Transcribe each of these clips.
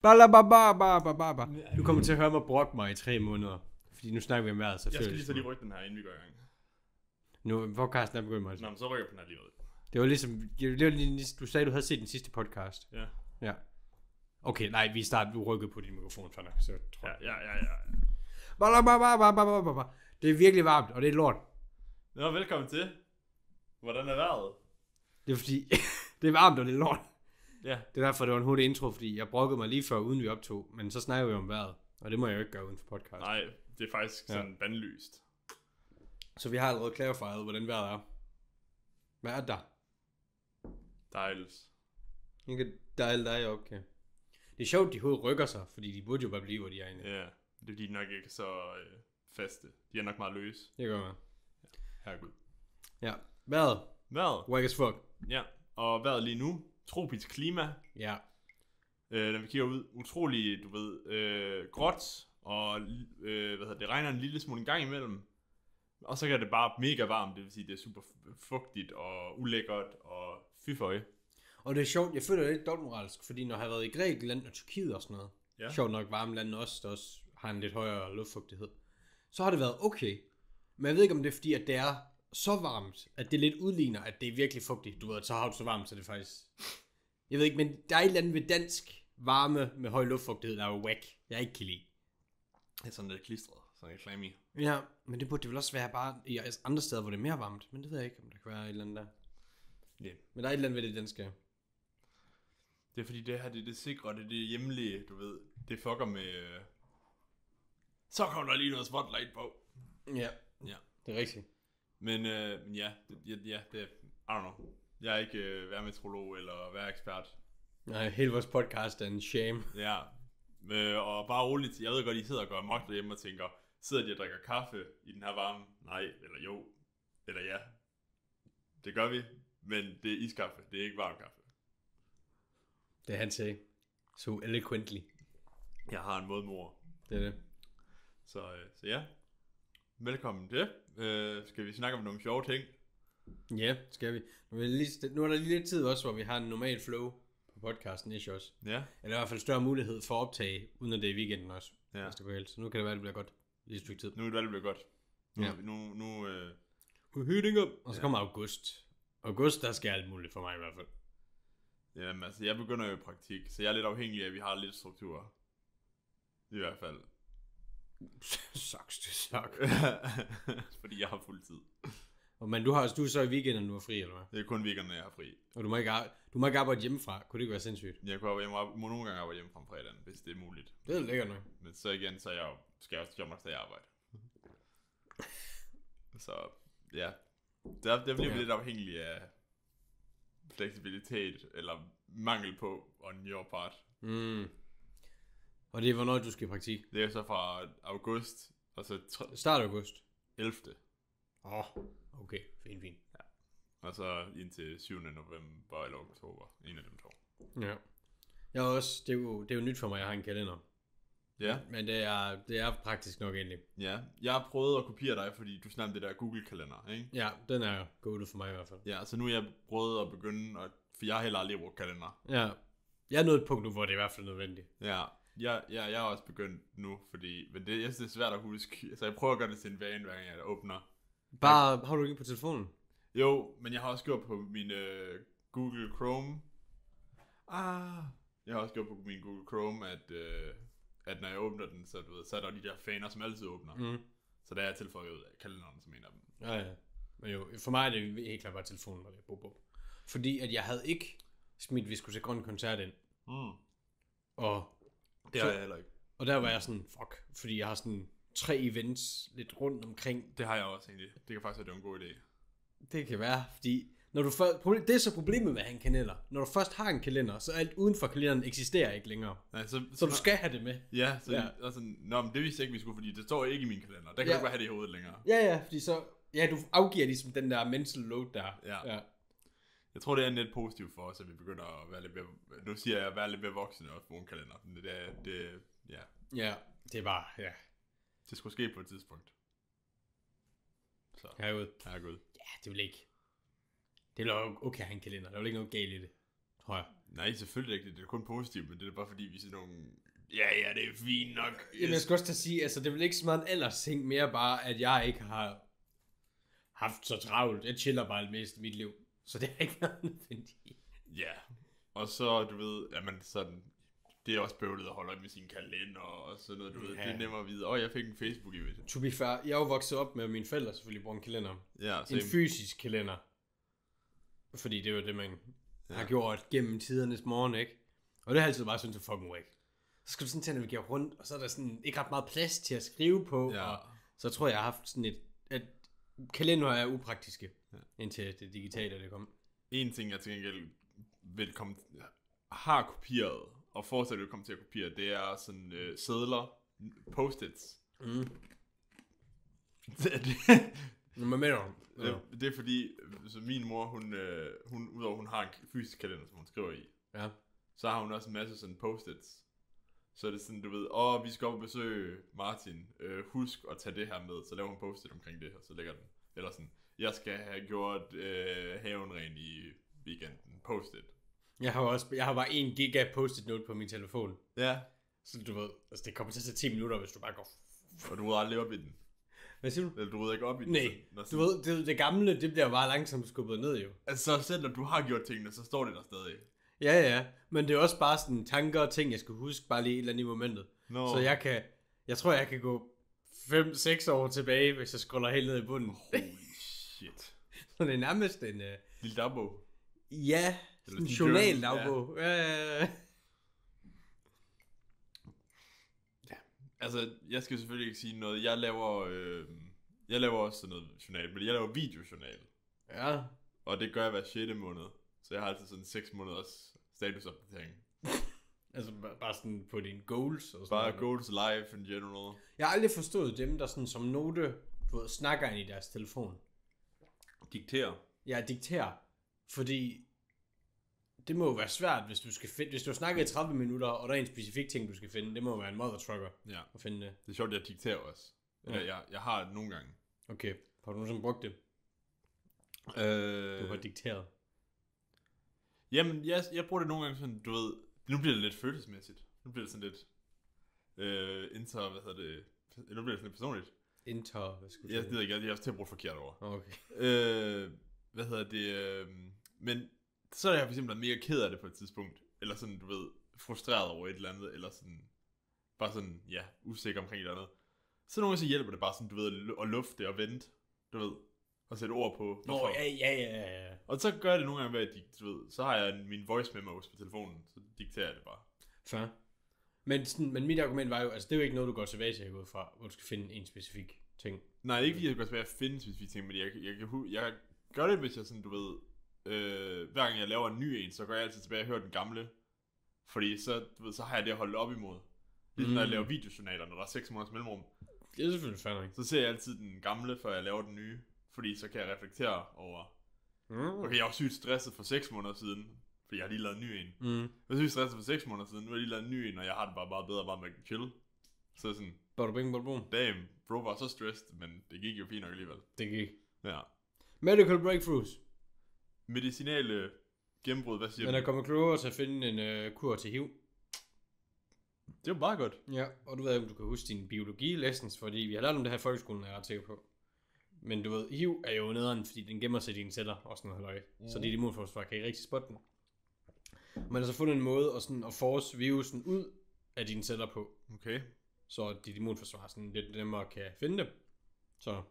Du kommer til at høre mig brokke mig i 3 måneder. Fordi nu snakker vi om vejret, så jeg skal lige så lige rykke den her, inden vi går i gang. Nu, podcasten er begyndt mig. Nå, men så rykker den her lige ud. Det var ligesom, du sagde, du havde set den sidste podcast. Ja. Okay, nej, du rykkede på din mikrofon, så tror jeg. Ja. Det er virkelig varmt, og det er lort. Nå, velkommen til. Hvordan er vejret? Det er fordi, det er varmt, og det er lort. Ja. Det er derfor, det var en hurtig intro, fordi jeg brokkede mig lige før, uden vi optog. Men så snakker vi om vejret, og det må jeg jo ikke gøre uden for podcast. Nej, det er faktisk sådan bandlyst. Så vi har allerede clarified, hvordan vejret er. Hvad er der? Dejligt. Jeg kan dejle dig, okay. Det er sjovt, de hovedet rykker sig, fordi de burde jo bare blive, hvor de er inde. Ja, det er fordi, de nok ikke er så faste. De er nok meget løse. Det gør man. Herregud. Ja, vejret. Vejret. Whack as fuck. Ja, og vejret lige nu. Tropisk klima. Ja. Når vi kigger ud, utrolig, gråt, og det regner en lille smule en gang imellem. Og så kan det bare mega varmt, det vil sige, det er super fugtigt og ulækkert og fyføje. Og det er sjovt, jeg føler det lidt dobbeltmoralsk, fordi når jeg har været i Grækenland og Tyrkiet og sådan noget, sjovt nok varme lande også, der også har en lidt højere luftfugtighed, så har det været okay. Men jeg ved ikke, om det er fordi, at det er så varmt, at det lidt udligner, at det er virkelig fugtigt. Du ved, så har du så varmt, så det faktisk... Jeg ved ikke, men der er et eller andet ved dansk varme med høj luftfugtighed, der er jo whack. Jeg ikke kan lide. Det er sådan lidt klistret, sådan lidt clammy. Ja, men det burde det vel også være bare i andre steder, hvor det er mere varmt. Men det ved jeg ikke, om der kan være et eller andet der. Ja. Men der er et eller andet ved det danske. Det er fordi det her, det er det sikre, det er det hjemlige, du ved. Det fucker med... Så kommer der lige noget spotlight på. Ja, det er rigtigt. Men ja, det er... I don't know. Jeg er ikke værmeteorolog eller vejrekspert. Nej, hele vores podcast er en shame. Ja, og bare roligt. Jeg ved godt, I sidder og går amok derhjemme og tænker, sidder de og drikker kaffe i den her varme? Nej, eller jo, eller ja. Det gør vi, men det er iskaffe, det er ikke varm kaffe. Det han sagde. So eloquently. Jeg har en modmor. Det er det. Så ja, velkommen til. Skal vi snakke om nogle sjove ting? Ja, skal vi. Nu er der lige lidt tid også, hvor vi har en normal flow på podcasten, ikke også? Ja. Eller i hvert fald større mulighed for at optage, uden at det er i weekenden også. Ja. Hvis det går helt. Så nu kan det være, det bliver godt lige et stykke tid. Nu er det godt. Ja. Nu Hitting up. Og så kommer august. August, der skal alt muligt for mig i hvert fald. Jamen altså, jeg begynder jo i praktik, så jeg er lidt afhængig af, at vi har lidt struktur. I hvert fald. Sucks to suck. Fordi jeg har fuld tid. Men du er så i weekenden, du er fri, eller hvad? Det er kun weekenden, jeg har fri. Og du må ikke arbejde hjemmefra. Kunne det ikke være sindssygt? Jeg må nogle gange arbejde hjemme fra fredagen, hvis det er muligt. Det er lækkert nok. Men så igen, skal jeg også jobbe stadig arbejde. Så ja, der bliver lidt afhængig af fleksibilitet, eller mangel på on your part. Og det er hvornår du skal i praktik? Det er så fra august, og så start august. 11. Okay, fint. Ja. Og så indtil 7. november eller oktober, en af dem to. Ja. Jeg er også, det er jo nyt for mig, jeg har en kalender. Ja. Men det er praktisk nok egentlig. Ja, jeg har prøvet at kopiere dig, fordi du snakker det der Google-kalender, ikke? Ja, den er gået for mig i hvert fald. Ja, så nu er jeg prøvet at begynde, for jeg har heller aldrig brugt kalender. Ja, jeg er nået et punkt nu, hvor det er i hvert fald nødvendigt. Ja, jeg har også begyndt nu, fordi, men jeg synes, det er svært at huske, så jeg prøver at gøre det til en vane, hver gang jeg åbner. Har du ikke på telefonen? Jo, men jeg har også gjort på min Google Chrome. Jeg har også gjort på min Google Chrome, at når jeg åbner den, så, så er der de der faner, som altid åbner. Så der er jeg tilføjet kalenderen som en af dem. Ja. Men jo, for mig er det helt klart bare telefonen, hvor det er bub. Fordi at jeg havde ikke smidt, vi skulle se Grøn Koncert ind. Og det har jeg heller ikke. Og der var jeg sådan, fuck, fordi jeg har sådan 3 events lidt rundt omkring. Det har jeg også egentlig. Det kan faktisk være, det er en god idé. Det kan være, fordi når du det er så problemet med at have en kalender. Når du først har en kalender, så alt uden for kalenderen eksisterer ikke længere. Nej, så du skal have det med. Ja, så ja. Altså, men det vidste jeg ikke, vi skulle, fordi det står ikke i min kalender. Der kan du ikke bare have det i hovedet længere. Ja, fordi så, du afgiver ligesom den der mental load der. Ja. Jeg tror, det er lidt positivt for os, at vi begynder at være lidt mere, nu siger jeg, at være lidt mere voksne også på en kalender. Ja, det er bare, det skulle ske på et tidspunkt. Så. Herregud. Herregud. Ja, det vil ikke. Det er jo okay at have en kalender. Der er jo ikke noget galt i det, tror jeg. Nej, selvfølgelig ikke. Det er kun positivt, men det er bare fordi, vi er sådan nogle... Ja, det er fint nok. Jamen, jeg skal også sige, altså det er vel ikke så meget en aldersting, mere bare, at jeg ikke har haft så travlt. Jeg chiller bare det meste af mit liv. Så det er ikke noget nødvendigt. Ja, og så, du ved, jamen sådan... Det er også bøvlet at holde op med sin kalender og sådan noget, du ved. Det er nemmere at vide. Jeg fik en Facebook-event. To be fair, jeg er jo vokset op med, at mine forældre selvfølgelig bruger en kalender. Ja, en fysisk kalender. Fordi det er jo det, man har gjort gennem tidernes morgen, ikke? Og det har altid bare syntes, at fucking væk. Så skal du sådan til at navigere rundt, og så er der sådan ikke ret meget plads til at skrive på. Ja. Og så tror jeg har haft sådan at kalender er upraktiske, indtil det digitale det kom. En ting, jeg til gengæld har kopieret, og fortsat vil komme til at kopiere, det er sådan sedler, post-its. Det er fordi, så min mor, hun udover hun har en fysisk kalender, som hun skriver i, så har hun også en masse sådan post-its. Så er det sådan, du ved, vi skal op og besøge Martin, husk at tage det her med, så laver hun post-it omkring det, og så lægger den. Eller sådan, jeg skal have gjort haven ren i weekenden, post-it. Jeg har bare 1 giga post-it note på min telefon. Ja. Så du ved, altså det kommer til at tage 10 minutter, hvis du bare går... Og du rydder aldrig op i den. Hvad siger du? Eller du rydder ikke op i den. Nej, du ved, det gamle, det bliver bare langsomt skubbet ned jo. Altså selv når du har gjort tingene, så står det der stadig. Ja, men det er også bare sådan tanker og ting, jeg skal huske bare lige et eller andet i momentet. No. Så jeg tror, jeg kan gå 5-6 år tilbage, hvis jeg scroller helt ned i bunden. Holy shit. Så det er nærmest en... lille dagbog. Ja, en journaldagbog. Ja. Altså, jeg skal selvfølgelig ikke sige noget. Jeg laver også sådan noget journal, men jeg laver videojournal. Ja. Og det gør jeg hver 6. måned. Så jeg har altid sådan 6 måneders statusopdatering. Altså bare sådan på dine goals og sådan bare noget. Goals life in general. Jeg har aldrig forstået dem, der sådan som note, du ved, snakker ind i deres telefon. Dikterer. Ja, dikterer. Fordi det må jo være svært, hvis du snakker i 30 minutter, og der er en specifik ting, du skal finde. Det må jo være en mother trucker at finde det. Det er sjovt, at jeg dikterer også. Ja. Jeg har det nogle gange. Okay, har du nogensinde brugt det? Du har dikteret. Jamen, jeg bruger det nogle gange sådan, du ved, nu bliver det lidt følelsesmæssigt. Nu bliver det sådan lidt, nu bliver det sådan lidt personligt. Hvad skulle du sige? Jeg er også til at bruge forkert over. Okay. Men så er jeg for eksempel mega ked af det på et tidspunkt, eller sådan, du ved, frustreret over et eller andet, eller sådan, bare sådan, usikker omkring et eller andet. Så nogle gange så hjælper det bare sådan, du ved, at lufte og vente, du ved, og sætte ord på. Ja. Og så gør jeg det nogle gange ved, at du ved, så har jeg min voice memos på telefonen, så dikterer jeg det bare. Fair. Men mit argument var jo, altså det er jo ikke noget, du går tilbage til at gå ud fra, hvor du skal finde en specifik ting. Nej, ikke fordi jeg går tilbage at finde en specifik ting, men jeg gør det, hvis jeg sådan, du ved, hver gang jeg laver en ny en, så går jeg altid tilbage og hører den gamle. Fordi så, du ved, så har jeg det at holde op imod. Ligesom når jeg laver videojournaler, når der er 6 måneders mellemrum. Det er selvfølgelig fandme. Så ser jeg altid den gamle, før jeg laver den nye. Fordi så kan jeg reflektere over, okay, jeg var sygt stresset for 6 måneder siden, fordi jeg har lige lavet en ny en. Jeg var sygt stresset for 6 måneder siden, nu har jeg lige lavet en ny en, og jeg har det bare meget bedre bare med at chill. Så sådan, damn, bro var så stressed, men det gik jo fint nok alligevel. Det gik. Ja. Medical breakthroughs. Medicinale gennembrud, hvad siger du? Men der kommer klogere til at finde en kur til HIV. Det er jo bare godt. Ja, og du ved ikke, om du kan huske dine biologi-lessons, fordi vi har lært om det her i folkeskolen, er jeg ret sikker på. Men du ved, HIV er jo nederen, fordi den gemmer sig i dine celler og sådan noget halløj. Så dit immunforsvar kan ikke rigtig spotte den. Man har så fundet en måde at force virusen ud af dine celler på. Okay. Så dit immunforsvar sådan lidt nemmere kan finde dem. Så,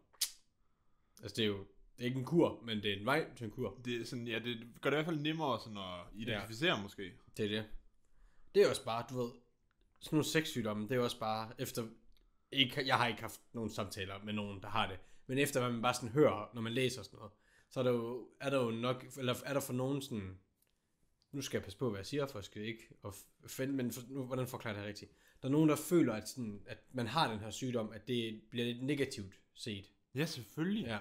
altså det er jo ikke en kur, men det er en vej til en kur. Det er sådan, det gør det i hvert fald nemmere sådan at identificere måske. Det er det. Det er også bare, du ved, sådan nogle sexsygdomme, det er også bare efter, jeg har ikke haft nogen samtaler med nogen, der har det. Men efter hvad man bare sådan hører, når man læser sådan noget, så er der jo nok, eller er der for nogen sådan, nu skal jeg passe på, hvad jeg siger, for jeg skal ikke finde, men nu, hvordan forklarer det her rigtigt? Der er nogen, der føler, at man har den her sygdom, at det bliver lidt negativt set. Ja, selvfølgelig. Ja.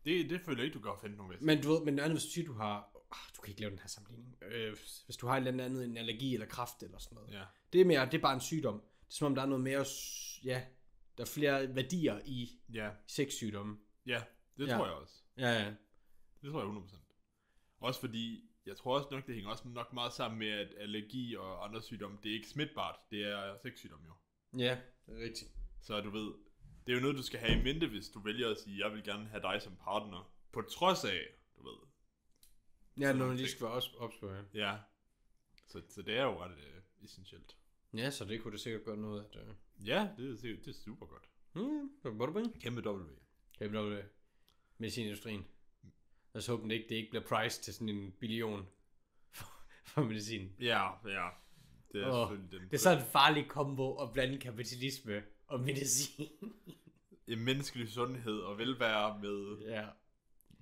Det føler jeg ikke, du kan finde nogen ved. Men du ved, men andet, hvis du siger, du har, du kan ikke lave den her sammenligning, hvis du har et eller andet, en allergi eller kræft eller sådan noget. Ja. Det er bare en sygdom. Det er som om, der er noget mere, der er flere værdier i sexsygdomme. Ja, det tror jeg også. Ja. Det tror jeg 100%. Også fordi, jeg tror også nok, det hænger også nok meget sammen med, at allergi og andre sygdomme, det er ikke smitbart, det er sexsygdom jo. Ja, det er rigtigt. Så du ved, det er jo noget, du skal have i mente, hvis du vælger at sige, jeg vil gerne have dig som partner, på trods af, du ved. Ja, når man lige skal være opspørget. Ja, så det er jo ret essentielt. Ja, så det kunne det sikkert gøre noget. At, Ja, det er super godt. Kæmpe W. Kæmpe W. Medicinindustrien. Lad os håbe, det ikke bliver priced til sådan en billion for medicin. Ja. Det er selvfølgelig den. Det er sådan en farlig kombo at blande kapitalisme og medicin. Menneskelig sundhed og velvære med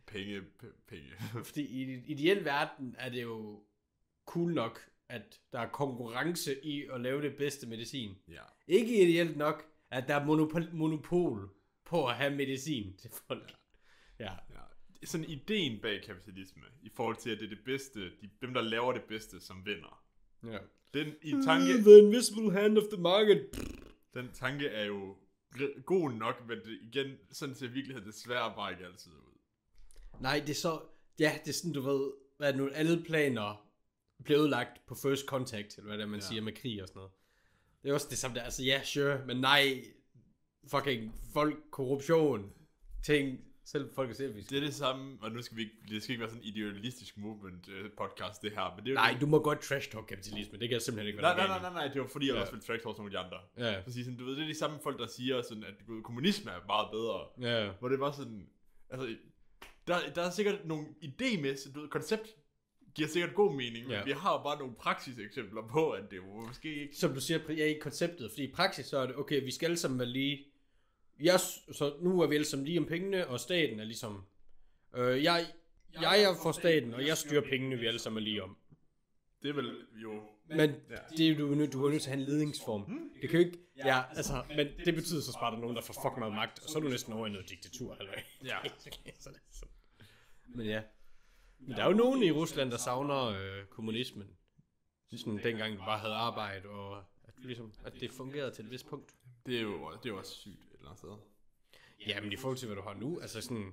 penge. Fordi i en ideel verden er det jo cool nok, at der er konkurrence i at lave det bedste medicin. Ja. Ikke ideelt nok, at der er monopol på at have medicin til folk. Ja. Sådan ideen bag kapitalisme, i forhold til, at det er det bedste, dem der laver det bedste, som vinder. Ja. Den i tanke... The invisible hand of the market. Den tanke er jo god nok, men det, igen, sådan ser virkeligheden desværre bare ikke altid ud. Nej, det er så... Ja, det er sådan, du ved, hvad nu alle planer blev udlagt på first contact, eller hvad det man siger med krig og sådan noget. Det er også det samme der, altså ja, sure, men nej, fucking folk, korruption, ting, selv folk er selvisk. Det er det samme, og nu skal det skal ikke være sådan en idealistisk movement podcast det her, men det er jo nej, du må godt trash talk kapitalisme, det kan jeg simpelthen ikke være. Nej, det var fordi, jeg også vil trash talk nogle af de andre. Ja. Præcis, sådan, du ved, det er de samme folk, der siger sådan, at kommunisme er meget bedre. Ja. Hvor det var sådan, altså, der er sikkert nogle idémæssigt, du ved, koncept giver sikkert god mening, men vi har jo bare nogle praksiseksempler på, at det jo måske ikke... Som du siger, jeg er i konceptet, fordi i praksis så er det, okay, vi skal alle sammen være lige... så nu er vi alle sammen lige om pengene, og staten er ligesom... Jeg er for staten, og jeg styrer pengene, vi alle sammen er lige om. Det er vel jo... Men det er du er nødt til at have en ledningsform. Det kan jo ikke... men det betyder så bare, at der er nogen, der får fucking meget magt, og så er du næsten over i noget diktatur, eller hvad? Ja. Men ja. Men der er jo nogen i Rusland, der savner kommunismen. Sådan dengang du bare havde arbejde, og at det fungerede til et vist punkt. Det er jo også sygt et eller andet sted. Ja, men i forhold til, hvad du har nu, altså sådan,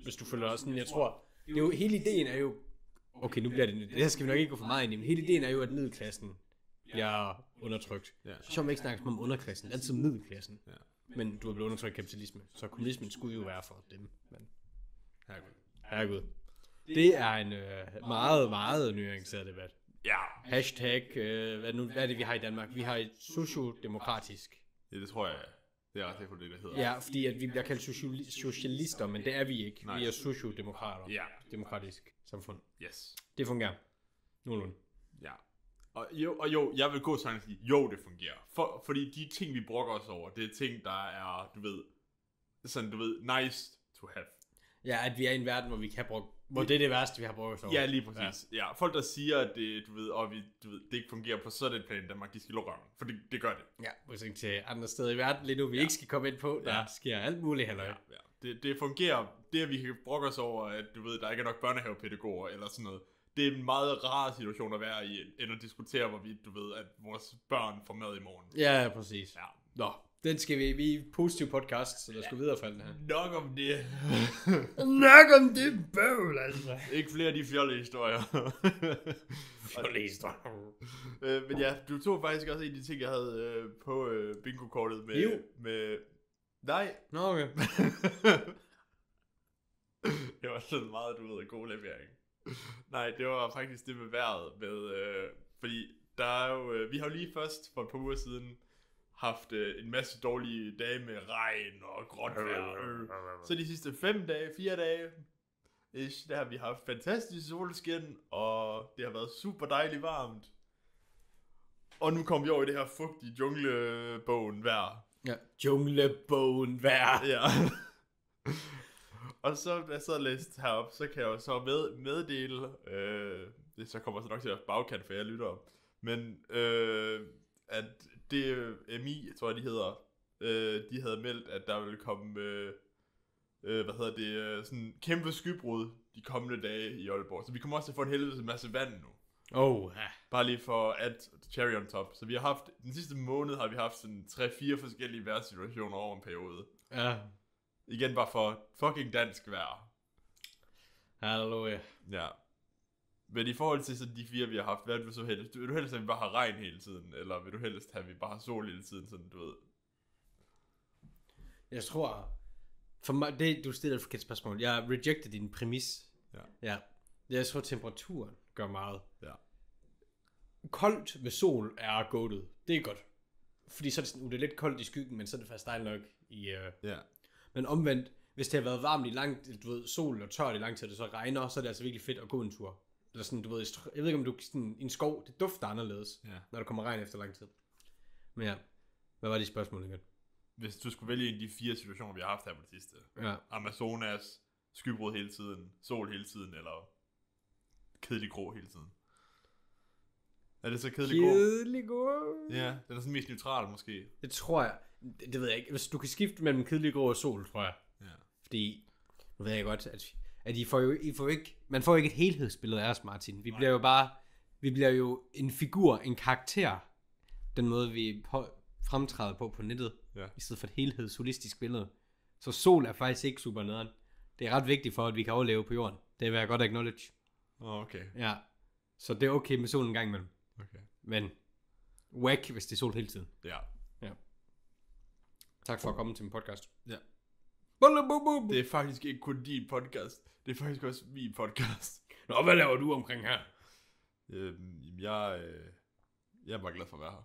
hvis du følger sådan, jeg tror, det er jo, hele ideen er jo, okay, nu bliver det her skal vi nok ikke gå for meget ind i, men hele ideen er jo, at middelklassen bliver undertrykt. Så man ikke snakker om underklassen, altid middelklassen. Men du er blevet undertrykt kapitalisme, så kommunismen skulle jo være for dem. Men herregud. Det er en meget, meget nuanceret debat. Ja. Hashtag, hvad er det, vi har i Danmark? Vi har et sociodemokratisk. Ja, det tror jeg, det er ret det, der hedder. Ja, fordi at vi bliver kaldt socialister, men det er vi ikke. Nej. Vi er sociodemokrater. Ja. Demokratisk samfund. Yes. Det fungerer. Nogenlunde. Ja. Og jo, jeg vil gå sådan og sige, jo, det fungerer. Fordi de ting, vi brokker os over, det er ting, der er, du ved, nice to have. Ja, at vi er i en verden, hvor vi kan bruge, hvor det er det værste, vi har brugt os over. Ja, lige præcis. Ja. Folk, der siger, at det, det ikke fungerer på sådan et plan i Danmark, de skal lukke røven. For det gør det. Ja, modsætning til andre steder i verden, lige nu vi ikke skal komme ind på, der sker alt muligt halløj. Ja. Det fungerer, det at vi kan brokke os over, at der ikke er nok børnehavepædagoger eller sådan noget. Det er en meget rar situation at være i, end at diskutere, hvorvidt at vores børn får mad i morgen. Ja, præcis. Ja. Nå, den skal vi er positiv podcast, så der skal videre fra den her. Nok om det. Nok om det bøvl, altså. Ikke flere af de fjollehistorier. Fjollehistorier. Men ja, du tog faktisk også en af de ting, jeg havde på bingo-kortet med... Nej. Nå, okay. Det var sådan meget, god levering. Nej, det var faktisk det med vejret. Fordi der er jo... vi har jo lige først for et par uger siden haft en masse dårlige dage med regn og gråt vejr. Så de sidste 4 dage, der har vi haft fantastisk solskin, og det har været super dejligt varmt. Og nu kommer vi over i det her fugtige junglebogen vejr. Ja, junglebogen vejr. Ja. Og så, da jeg så læst herop, så kan jeg jo så meddele, det så kommer så nok til at være bagkant, for jeg lytter, men at det MI, tror jeg de hedder, de havde meldt, at der ville komme, sådan kæmpe skybrud de kommende dage i Aalborg. Så vi kommer også til at få en helvedes masse vand nu. Bare lige for at cherry on top. Så vi har haft, den sidste måned har vi haft sådan 3-4 forskellige vejrsituationer over en periode. Ja. Igen bare for fucking dansk vejr. Halleluja. Ja. Men i forhold til så de 4, vi har haft, hvad vil du så helst? Vil du helst, at vi bare har regn hele tiden? Eller vil du helst have, at vi bare har sol hele tiden, sådan du ved? Jeg tror, for mig, du stiller et forkert spørgsmål. Jeg rejecter din præmis. Ja. Jeg tror, temperaturen gør meget. Ja. Koldt med sol er goated. Det er godt. Fordi så er det sådan, det er lidt koldt i skyggen, men så er det faktisk dejligt nok i... Men omvendt, hvis det har været varmt i lang tid, du ved, sol og tørt i lang tid, og det så regner, så er det altså virkelig fedt at gå en tur. Eller sådan, du ved, jeg ved ikke, om du sådan, i en skov, det dufter anderledes, når der kommer regn efter lang tid. Men ja, hvad var de spørgsmål igen? Hvis du skulle vælge en af de 4 situationer, vi har haft her på det sidste. Ja. Amazonas, skybrud hele tiden, sol hele tiden, eller kedelig grå hele tiden. Er det så kedelig grå? Kedelig grå? Ja, den er sådan mest neutral måske. Det tror jeg. Det ved jeg ikke. Hvis du kan skifte mellem kedelig grå og sol, tror jeg. Ja. Fordi, nu ved jeg godt, at I får ikke, man får ikke et helhedsbillede af os, Martin. Vi bliver jo en figur, en karakter, den måde vi fremtræder på nettet, i stedet for et helhedsholistisk billede. Så sol er faktisk ikke super nederen. Det er ret vigtigt for, at vi kan overleve på jorden. Det vil jeg godt acknowledge. Okay. Ja. Så det er okay med solen en gang imellem. Okay. Men whack, hvis det er sol hele tiden. Ja. Tak for at komme til min podcast. Ja. Det er faktisk ikke kun din podcast. Det er faktisk også min podcast. Nå, hvad laver du omkring her? Jeg er bare glad for at være her.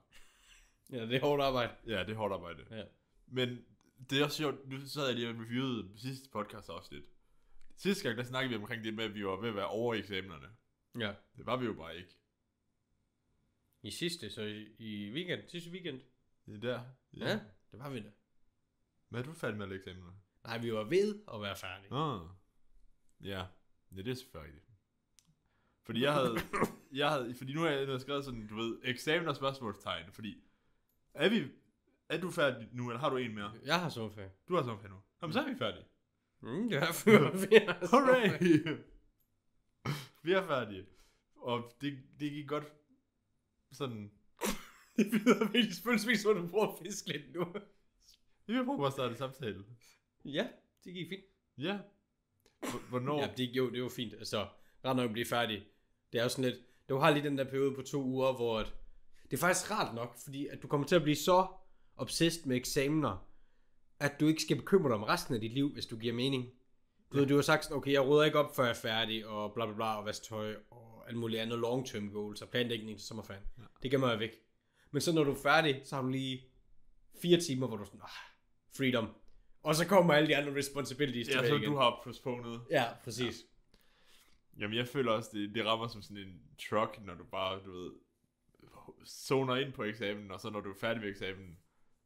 Ja, det er hårdt arbejde. Ja, det er hårdt arbejde. Ja. Men det er også sjovt. Nu sad jeg lige og reviewede sidste podcast afsnit. Sidste gang, der snakkede vi omkring det med, at vi var ved at være over i eksamenerne. Ja. Det var vi jo bare ikke. I sidste weekend. Det er der. Ja, det var vi da. Men er du færdig med alle eksamenerne? Nej, vi var ved at være færdige. Ja, det er selvfølgelig rigtigt. Fordi fordi nu har jeg skrevet sådan, du ved, eksamen og spørgsmålstegn, fordi er du færdig nu, eller har du en mere? Jeg har sommerferie. Du har sommerferie nu. Jamen, så er vi færdige. Det er før vi er hooray! Vi er færdige. Og det gik godt sådan... Det lyder virkelig følelsesvis, at du prøver at fiske lidt nu. Vi vil prøve at starte samtale. Ja, det gik fint. Ja. Hvornår? Ja, det var fint. Altså, ret nok at blive færdig. Det er jo sådan lidt... Du har lige den der periode på 2 uger, hvor... Det er faktisk rart nok, fordi at du kommer til at blive så obsessed med eksamener, at du ikke skal bekymre dig om resten af dit liv, hvis du giver mening. Du har sagt sådan, okay, jeg rydder ikke op, før jeg er færdig, og bla bla bla, og vask tøj, og alt muligt andet long-term goals, og planlægning til sommerferien. Ja. Det gemmer jeg væk. Men så når du er færdig, så har du lige 4 timer, hvor du er sådan, freedom. Og så kommer alle de andre responsibilities tilbage igen. Ja, så du har postponet. Ja, præcis. Ja. Jamen, jeg føler også, det rammer som sådan en truck, når du bare, du ved, zoner ind på eksamen, og så når du er færdig med eksamen,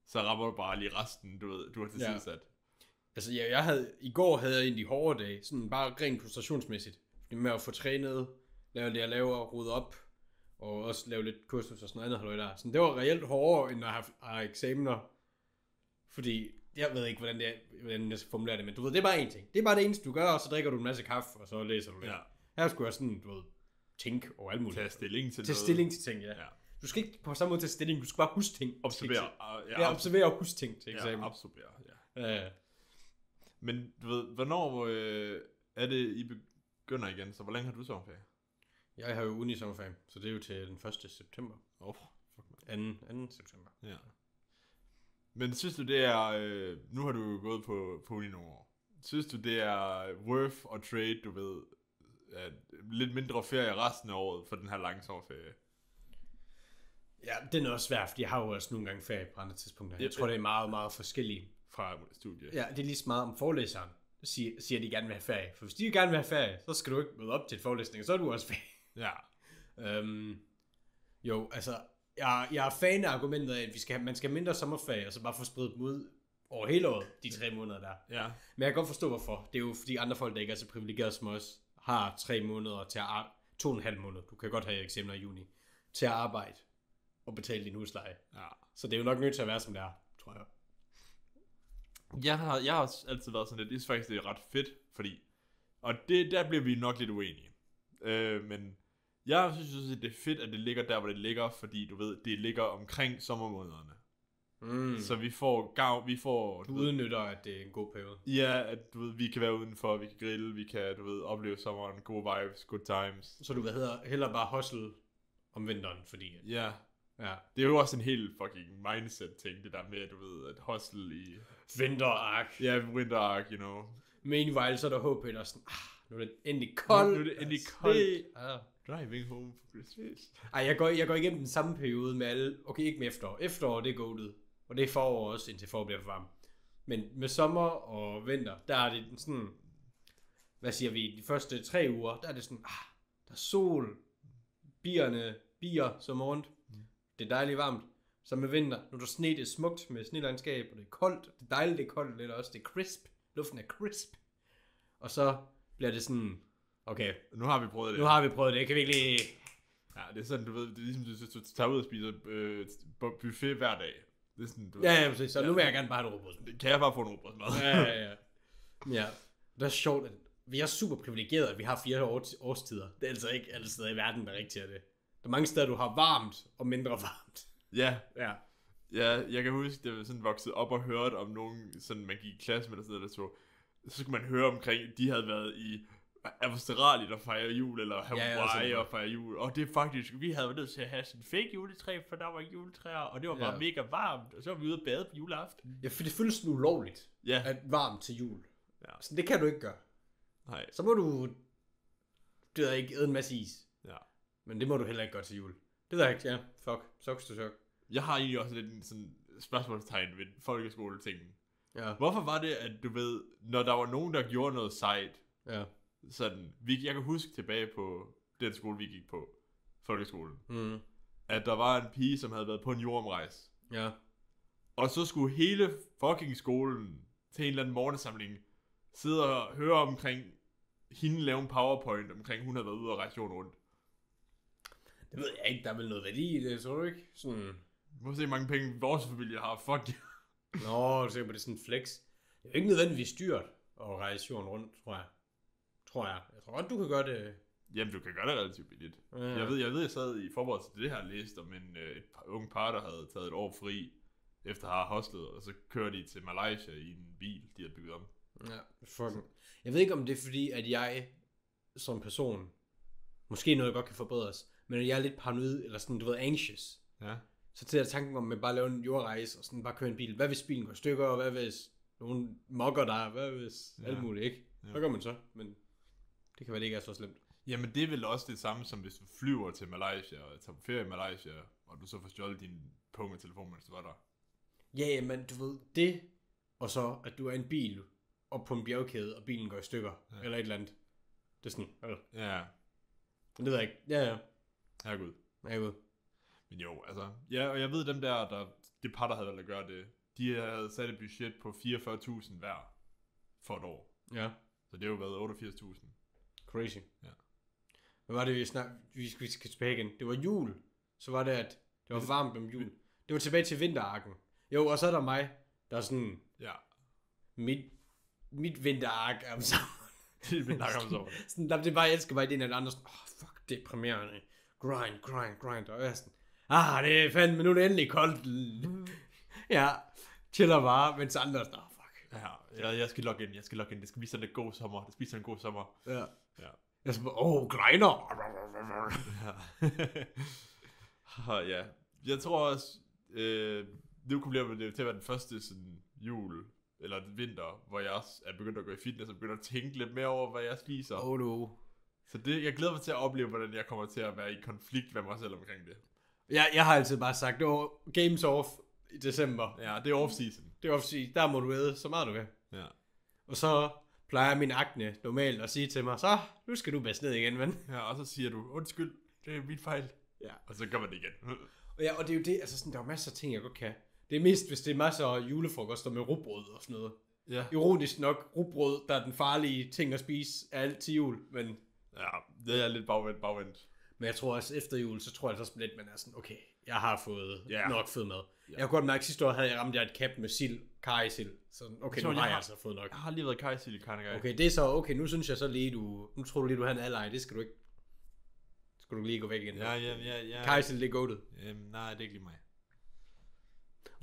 så rammer du bare lige resten, du ved, du har tilsidesat. Altså, i går havde jeg egentlig hårde dage, sådan bare rent frustrationsmæssigt. Fordi med at få trænet, lave det jeg laver, rydde op, og også lave lidt kursus og sådan noget andet, der. Sådan, det var reelt hårdere, end at have eksamener. Fordi, jeg ved ikke, hvordan jeg skal formulere det, men du ved, det er bare en ting. Det er bare det eneste, du gør, og så drikker du en masse kaffe, og så læser du lidt. Ja. Her skulle jeg sådan, du ved, tænke over alt muligt. Tage stilling til noget. Stilling til ting, ja. Du skal ikke på samme måde tage stilling, du skal bare huske ting. Observere. Observere og huske ting til eksamen. Ja, absorbere, ja. Men du ved, hvornår er det, I begynder igen? Så hvor længe har du sommerferie? Jeg har jo uni-sommerferie, så det er jo til den 1. september. 2. september. Ja. Men synes du, det er... nu har du jo gået på uni nogle år. Synes du, det er worth og trade, du ved, lidt mindre ferie resten af året for den her lange sommerferie? Ja, den er også svært, fordi jeg har jo også nogle gange ferie på andre tidspunkter. Jeg tror, det er meget, meget forskellige. Fra studiet. Ja, det er lige så meget om forelæseren siger, de gerne vil have ferie. For hvis de gerne vil have ferie, så skal du ikke møde op til et forelæsning, og så er du også ferie. Ja. Jo, altså, jeg er fan af argumentet af, at man skal have mindre sommerferie, og så bare få spredt dem ud over hele året, de 3 måneder der. Ja. Men jeg kan godt forstå, hvorfor. Det er jo fordi andre folk, der ikke er så privilegerede som os, har 3 måneder til at 2,5 måneder. Du kan godt have eksamener i juni. Til at arbejde og betale din husleje. Ja. Så det er jo nok nødt til at være, som det er, tror jeg. Jeg har altid været sådan lidt, det er faktisk det er ret fedt, fordi, og der bliver vi nok lidt uenige. Men jeg synes, at det er fedt, at det ligger der, hvor det ligger, fordi du ved, det ligger omkring sommermånederne. Så vi får du udnytter, at det er en god periode. Ja, at du ved, vi kan være udenfor, vi kan grille, vi kan, du ved, opleve sommeren, gode vibes, good times. Så du hellere bare hustle om vinteren, fordi... Ja. Ja. Det er jo også en helt fucking mindset-ting, det der med, du ved, at hustle i... Vinterark. Ja, winterark, you know. Meanwhile, så er der håb, at der er sådan, nu er det endelig koldt. Nu er det endelig koldt. Driving home for Christmas. Ej, jeg går igennem den samme periode med alle... Okay, ikke med efterår. Efterår, det er goated. Og det er forår også, indtil forår bliver for varmt. Men med sommer og vinter, der er det sådan... Hvad siger vi? De første 3 uger, der er det sådan... der er sol. Bier som rundt. Det er dejligt varmt. Så med vinter, nu er der sne, det er smukt med snelandskab, og det er koldt. Det er dejligt, det er koldt lidt også. Det er crisp. Luften er crisp. Og så bliver det sådan... Okay. Nu har vi prøvet det. Kan vi ikke lige... Ja, det er sådan, du ved, det er ligesom, hvis du tager ud og spiser buffet hver dag. Det er sådan, du ja, præcis. Så nu vil jeg gerne bare have en rugbrødsmad. Kan jeg bare få en rugbrødsmad? Ja. Det er sjovt, at vi er super privilegerede, at vi har 4 årstider. Det er altså ikke alle steder i verden, der er rigtigt af det. Der er mange steder, du har varmt og mindre varmt. Ja, jeg kan huske, at jeg var sådan vokset op og hørt om nogen, sådan man gik i klasse med, der så skulle man høre omkring, de havde været i Australien og fejre jul, eller Hawaii og fejre jul, og det er faktisk, vi havde været nødt til at have sådan en fake juletræ, for der var ikke juletræer, og det var bare mega varmt, og så var vi ude at bade på juleaften. Ja, for det føles sådan ulovligt, at varmt til jul. Ja. Så det kan du ikke gøre. Nej. Så må du, det ved ikke, æde en masse is. Ja. Men det må du heller ikke gøre til jul. Det ved jeg ikke, fuck, socks to sock. Jeg har egentlig også lidt sådan spørgsmålstegn ved folkeskole-tingen. Ja. Hvorfor var det, at du ved, når der var nogen, der gjorde noget sejt, sådan, jeg kan huske tilbage på den skole, vi gik på, folkeskolen, at der var en pige, som havde været på en jordomrejse. Ja. Og så skulle hele fucking skolen til en eller anden morgensamling sidde og høre omkring hende lave en powerpoint omkring, hun havde været ude og rejse jorden rundt. Det ved jeg ikke, der er vel noget værdi i det, tror du ikke? Sådan... Du må se, mange penge vores familie har, fuck you. Nå, du ser på det sådan en flex. Det er jo ikke nødvendigvis dyrt at rejse jorden rundt, tror jeg. Jeg tror godt, du kan gøre det. Jamen, du kan gøre det relativt billigt. Ja. Jeg sad i forberedelse til det her læst om et unge par, der havde taget et år fri, efter at have hostlet, og så kører de til Malaysia i en bil, de havde bygget om. Ja, fucking. Jeg ved ikke, om det er fordi, at jeg som person, måske noget, jeg godt kan forbedres, men at jeg er lidt paranoid, eller sådan, du ved, anxious. Ja. Så til at tanken om, at bare lave en jordrejse, og sådan bare køre en bil. Hvad hvis bilen går i stykker, og hvad hvis nogen mokker dig, hvad hvis alt muligt, ikke? Hvad gør man så? Men det kan være, det ikke er så slemt. Jamen, det er vel også det samme, som hvis du flyver til Malaysia, og tager på ferie i Malaysia, og du så får stjålet din pungetelefon, mens du var der. Ja, men du ved, det, og så, at du er en bil, op på en bjergkæde, og bilen går i stykker, eller et eller andet. Det er sådan, Ja. Det ved jeg ikke. Ja. Herregud. Herregud. Men jo, altså, ja, og jeg ved dem det par, der havde valgt at gøre det, de havde sat et budget på 44.000 hver for et år. Ja. Så det har jo været 88.000. Crazy. Ja. Hvad var det, vi skal tilbage igen? Det var jul. Så var det, at det var varmt om jul. Det var tilbage til vinterarken. Jo, og så er der mig, der er sådan... Ja. Mit vinterark er om sommeren. Dit vinterark om sommeren. Sådan, det er bare, jeg elsker bare ideen, at andre sådan, fuck, det er deprimerende. Grind. Og jeg er sådan, det er fandme, nu er det endelig koldt. Ja, chiller bare, mens andre er sådan, fuck. Ja, jeg skal logge ind. Det skal blive sådan en god sommer. Det skal blive sådan en god sommer. Ja. Jeg skal grinder. Ja. Jeg tror også, nu kommer det til at være den første sådan jul, eller vinter, hvor jeg også er begyndt at gå i fitness, og begynder at tænke lidt mere over, hvad jeg spiser. No. Så jeg glæder mig til at opleve, hvordan jeg kommer til at være i konflikt med mig selv omkring det. Jeg har altid bare sagt, games off i december. Ja, det er off-season. Der må du æde så meget du vil. Ja. Og så plejer min akne normalt at sige til mig, så nu skal du basse ned igen, ven. Ja, og så siger du, undskyld, det er mit fejl. Ja. Og så gør man det igen. Og det er jo det, altså sådan, der er masser af ting, jeg godt kan. Det er mest, hvis det er masser af julefrokoster med rugbrød og sådan noget. Ja. Ironisk nok, rugbrød, der er den farlige ting at spise, er alt til jul, men... Ja, det er lidt bagvendt. Men jeg tror også, efter jul, så tror jeg også lidt, man er sådan, okay, jeg har fået nok fed mad. Jeg kunne godt mærke, at sidste år havde jeg ramt et kap med sild, karrysild. Så okay, nu har jeg altså fået nok. Jeg har lige været karrysild i Karnegaj. Okay, det er så, okay, nu synes jeg så lige, nu tror du lige, du har en ally, det skal du ikke. Skal du lige gå væk igen. Ja. Karrysild, det er goated. Nej, det er ikke lige mig.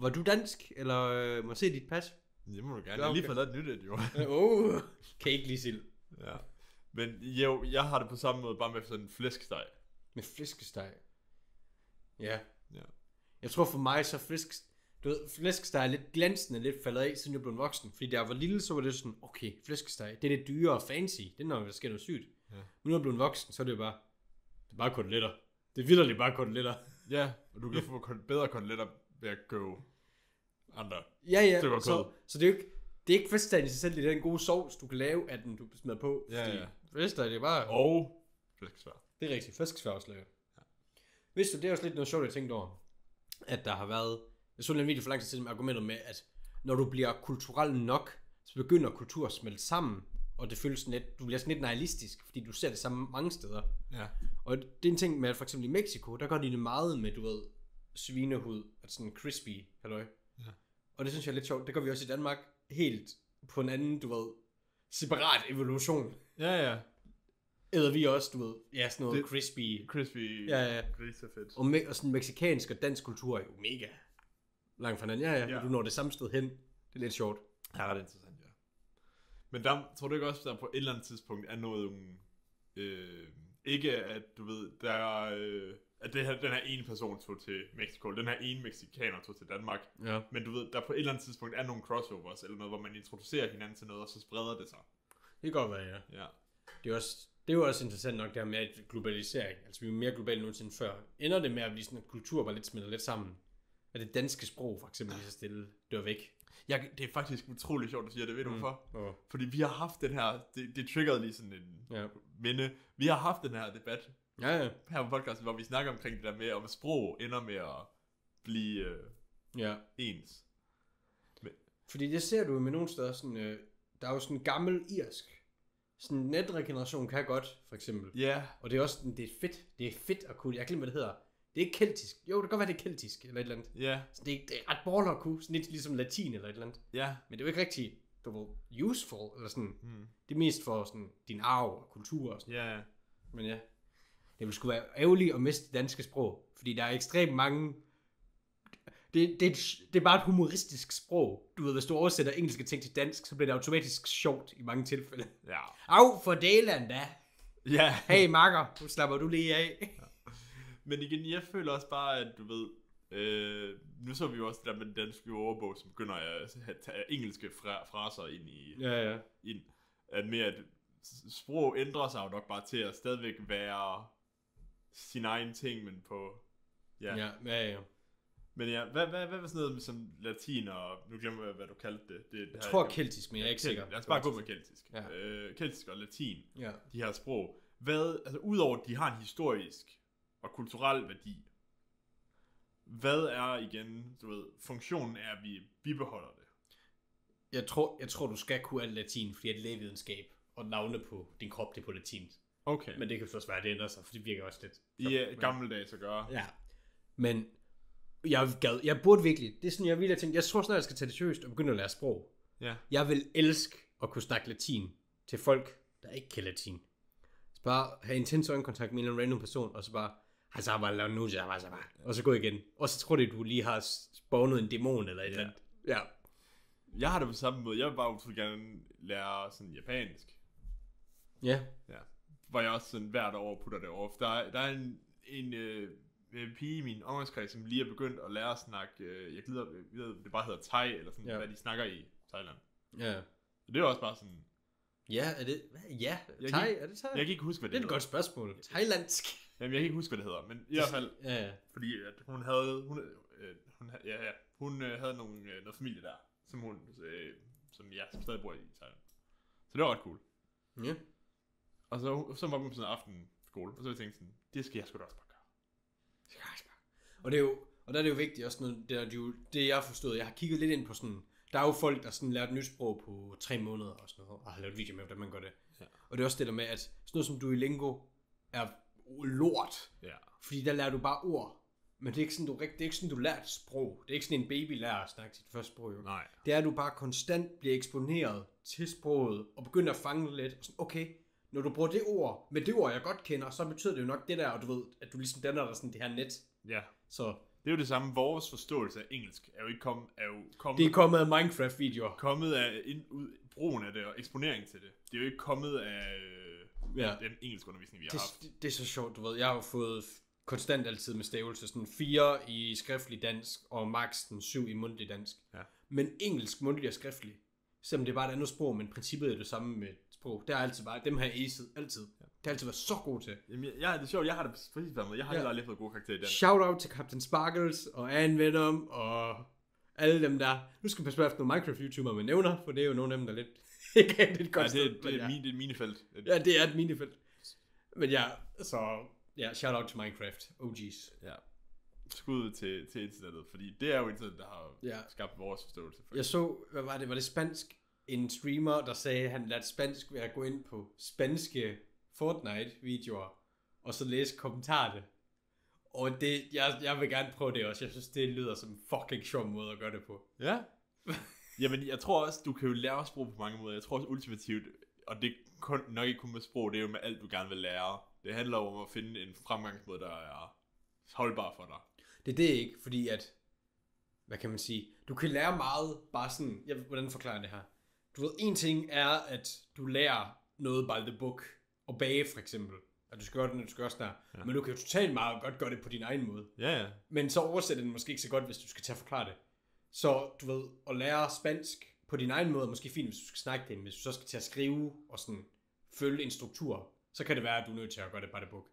Var du dansk, eller må jeg se dit pas? Det må du gerne. Jeg har lige fået lavet nyt et, jo. Kan ikke lige sild. Ja. Men jo, jeg har det på samme måde, bare med sådan en flæskesteg. Med flæskesteg? Ja. Jeg tror for mig, så flæskesteg er lidt glansende, lidt faldet af, siden jeg blev voksen. Fordi da jeg var lille, så var det sådan, okay, flæskesteg, det er lidt dyre og fancy. Det er når der sker noget sygt. Ja. Men nu er jeg blevet voksen, så er det jo bare koteletter. Det er vitterligt bare koteletter. Ja, og du kan få bedre koteletter ved at købe andre. Ja, så det er jo ikke, det er ikke flæskesteg i sig selv, det er den gode sovs, du kan lave af den, du smider på. Ja. Flæskesteg, det er bare... Og flæskesvær. Det er rigtigt, flæskesvær også lavet. Ja. Vidste du, det er også lidt noget sjovt, jeg tænkte over, at der har været... Jeg så en video for lang tid siden med argumentet med, at når du bliver kulturel nok, så begynder kultur at smelte sammen, og det føles lidt, du bliver sådan lidt nihilistisk, fordi du ser det samme mange steder. Ja. Og det er en ting med, at for eksempel i Mexico, der gør de det meget med, du ved, svinehud, altså sådan crispy, halløj. Ja. Og det synes jeg er lidt sjovt. Det gør vi også i Danmark, helt på en anden, du ved, separat evolution. Ja. Æder vi også, du ved, sådan noget crispy. Ja. Grisefedt. Og sådan mexikansk og dansk kultur er jo mega langt fra hinanden. Ja. Og du når det samme sted hen. Det er lidt sjovt. Ja, ret interessant, ja. Men der tror du ikke også, der på et eller andet tidspunkt er noget, ikke at du ved, der er, at den her ene person tog til Mexico, den her ene mexikaner tog til Danmark, men du ved, der på et eller andet tidspunkt er nogle crossovers, eller noget, hvor man introducerer hinanden til noget, og så spreder det sig. Det kan godt være, ja. Det er jo også interessant nok, det her med globalisering. Altså, vi er mere globale nogensinde før. Ender det med at blive sådan, at kultur var lidt smeltet lidt sammen? Er det danske sprog, for eksempel, lige så stille, dør væk? Det er faktisk utroligt sjovt, at sige det. Ved du hvorfor? Fordi vi har haft den her, det triggerede lige sådan en minde. Vi har haft den her debat her på podcasten, hvor vi snakker omkring det der med, om sprog ender med at blive ens. Men. Fordi det ser du jo med nogle steder, sådan, der er jo sådan en gammel irsk. Sådan en netregeneration kan godt, for eksempel. Ja. Og det er også, det er fedt at kunne, jeg glemmer, hvad det hedder. Det er ikke keltisk. Jo, det kan godt være, det er keltisk, eller et eller andet. Ja. Så det er ret baller at kunne, sådan lidt ligesom latin, eller et eller andet. Ja. Men det er jo ikke rigtig, useful, eller sådan. Det er mest for sådan, din arv og kultur og sådan. Ja. Men ja. Det ville sgu være ærgerligt at miste det danske sprog, fordi der er ekstremt mange... Det er bare et humoristisk sprog. Du ved, hvis du oversætter engelske ting til dansk, så bliver det automatisk sjovt i mange tilfælde. Ja. Au, for delen da. Ja. Hey makker, nu slapper du lige af. Ja. Men igen, jeg føler også bare, at du ved, nu så vi jo også det der med den danske ordbog, som begynder at tage engelske fraser ind i, ind, at mere at sprog ændrer sig jo nok bare til at stadigvæk være sin egen ting, men på, ja. Men ja, hvad var sådan noget med som latin, og nu glemmer jeg, hvad du kaldte det. Jeg tror keltisk, men jeg er ikke sikker. Lad os bare gå med keltisk. Ja. Keltisk og latin, de her sprog. Altså udover at de har en historisk og kulturel værdi, hvad er igen, du ved, funktionen er, at vi bibeholder det? Jeg tror du skal kunne alt latin, fordi det er lægevidenskab, og navne på din krop, det er på latin. Okay. Men det kan også være, at det ændrer sig, for det virker også lidt... I gammeldags at gøre. Ja. Men jeg burde virkelig, det er sådan, jeg ville have tænkt, jeg tror snart, jeg skal tage det seriøst og begynde at lære sprog. Ja. Jeg vil elske at kunne snakke latin til folk, der ikke kan latin. Så bare have intens øjenkontakt med en random person, og så bare, og så gå igen. Og så tror du lige har spawnet en dæmon eller et eller andet. Ja. Jeg har det på samme måde. Jeg vil bare utrolig gerne lære sådan japansk. Ja. Hvor jeg også sådan hvert år putter det over. Der er en pige i min omgangskreds, som lige er begyndt at lære at snakke, jeg ved, det bare hedder Thai, eller sådan, hvad de snakker i Thailand. Ja. Så det er også bare sådan... Ja, er det... Ja, Thai, er det Thai? Jeg kan ikke huske, hvad det hedder. Det er et godt spørgsmål. Thailandsk. Jamen, jeg kan ikke huske, hvad det hedder, men i hvert fald... Ja. Fordi at hun havde... Hun havde noget familie der, som stadig bor i Thailand. Så det var ret cool. Ja. Og så var hun på sådan en aftenskole, og så tænkte jeg sådan, det skal jeg sgu da også bare gøre. Og der er det jo vigtigt også noget, det jeg har forstået, jeg har kigget lidt ind på sådan, der er jo folk, der sådan lærer et nyt sprog på 3 måneder og sådan noget, og har lavet video med, hvordan man gør det. Ja. Og det er også det der med, at sådan noget som Duolingo er lort. Ja. Fordi der lærer du bare ord. Men det er ikke sådan, du lærer et sprog. Det er ikke sådan, en baby lærer at snakke sit første sprog. Jo. Nej. Det er, at du bare konstant bliver eksponeret til sproget, og begynder at fange lidt. Og sådan, okay, når du bruger det ord, med det ord, jeg godt kender, så betyder det jo nok det der, og du ved, at du ligesom danner der sådan det her net. Ja. Så Det er jo det samme. Vores forståelse af engelsk er jo ikke kommet... Det er kommet af Minecraft-videoer. Kommet af brugen af det og eksponering til det. Det er jo ikke kommet af den engelsk undervisning, vi har haft. Det er så sjovt, du ved. Jeg har jo fået konstant altid med stavelse. Sådan 4 i skriftlig dansk, og max 7 i mundtlig dansk. Ja. Men engelsk, mundtlig og skriftlig, selvom det er bare et andet sprog, men princippet er det samme med sprog. Det er altid bare, dem har jeg acet, altid. Det har altid været så god til. Jamen, det er sjovt, jeg har det præcis været med. Jeg har aldrig fået gode karakterer i dansk. Shout out til Captain Sparkles, og Anne Venom, og alle dem der. Nu skal jeg passe på efter nogle Minecraft-YouTuber, man nævner, for det er jo nogle af dem, der lidt ikke er et godt sted. Det er et minifelt. Ja, det er et minifelt. Men ja, så ja, shout out til Minecraft, OG's. Ja. Skud til internettet, fordi det er jo internet, der har skabt vores forståelse. Jeg så, hvad var det? Var det spansk? En streamer, der sagde, at han lærte spansk ved at gå ind på spanske Fortnite-videoer, og så læse kommentarerne. Og det, jeg vil gerne prøve det også. Jeg synes, det lyder som en fucking sjov måde at gøre det på. Ja. Jamen, jeg tror også, du kan jo lære sprog på mange måder. Jeg tror også ultimativt, og det er nok ikke kun med sprog, det er jo med alt, du gerne vil lære. Det handler om at finde en fremgangsmåde, der er holdbar for dig. Det er det ikke, fordi at, hvad kan man sige, du kan lære meget, bare sådan, hvordan forklarer jeg det her? Du ved, en ting er, at du lærer noget by the book, og bage for eksempel, at du skal gøre det, når du skal også der, men du kan jo totalt meget godt gøre det på din egen måde. Ja. Men så oversætter den måske ikke så godt, hvis du skal til at forklare det. Så du ved, at lære spansk på din egen måde, er måske fint, hvis du skal snakke det, men hvis du så skal til at skrive og sådan følge en struktur, så kan det være, at du er nødt til at gøre det by the book.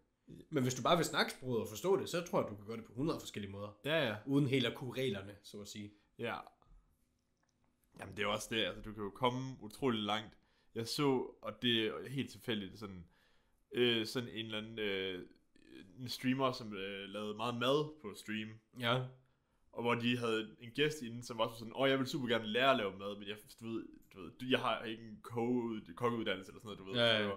Men hvis du bare vil snakke sproget og forstå det, så tror jeg, du kan gøre det på 100 forskellige måder. Ja. Uden helt at kunne reglerne, så at sige. Ja. Jamen det er også det, altså du kan jo komme utrolig langt. Jeg så, og det er helt tilfældigt, sådan en eller anden en streamer, som lavede meget mad på stream. Ja. Og hvor de havde en gæst inden, som var sådan, jeg vil super gerne lære at lave mad, men du ved, jeg har ikke en kokkeuddannelse eller sådan noget, du ved. Ja.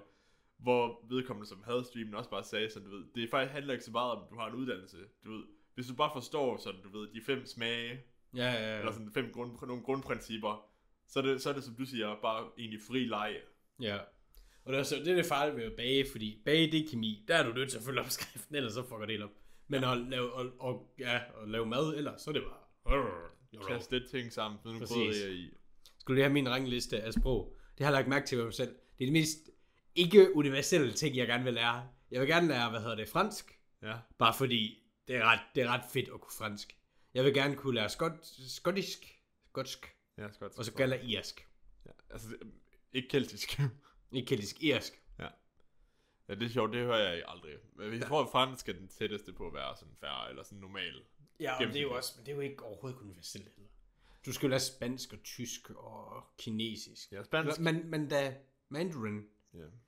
Hvor vedkommende, som havde streamen, også bare sagde sådan, du ved, det faktisk handler ikke så meget om, at du har en uddannelse, du ved. Hvis du bare forstår sådan, du ved, de 5 smage, eller sådan 5 nogle grundprincipper, så er det, som du siger, bare egentlig fri leg. Ja. Og det er det farlige ved at bage, fordi bage, det er kemi. Der er du nødt til at følge opskriften, ellers så fucker det helt op. Men at lave mad, ellers så er det bare... Kast det ting sammen, med nogle krydderier i. Skulle lige have min rangliste af sprog. Det har jeg lagt mærke til ved mig selv. Det er det mest ikke universelle ting, jeg gerne vil lære. Jeg vil gerne lære, fransk. Ja. Bare fordi det er ret fedt at kunne fransk. Jeg vil gerne kunne lære skotsk. Ja, skotsk. Og så galaisk. Ja, altså ikke keltisk. Ikke keltisk, irsk. Ja, det er sjovt, det hører jeg aldrig. Jeg tror, at fransk er den tætteste på at være sådan fair, eller sådan normal. Ja, og det er jo også, men det er jo ikke overhovedet universelt heller. Du skal jo lære spansk og tysk og kinesisk. Ja, spansk. Men da Mandarin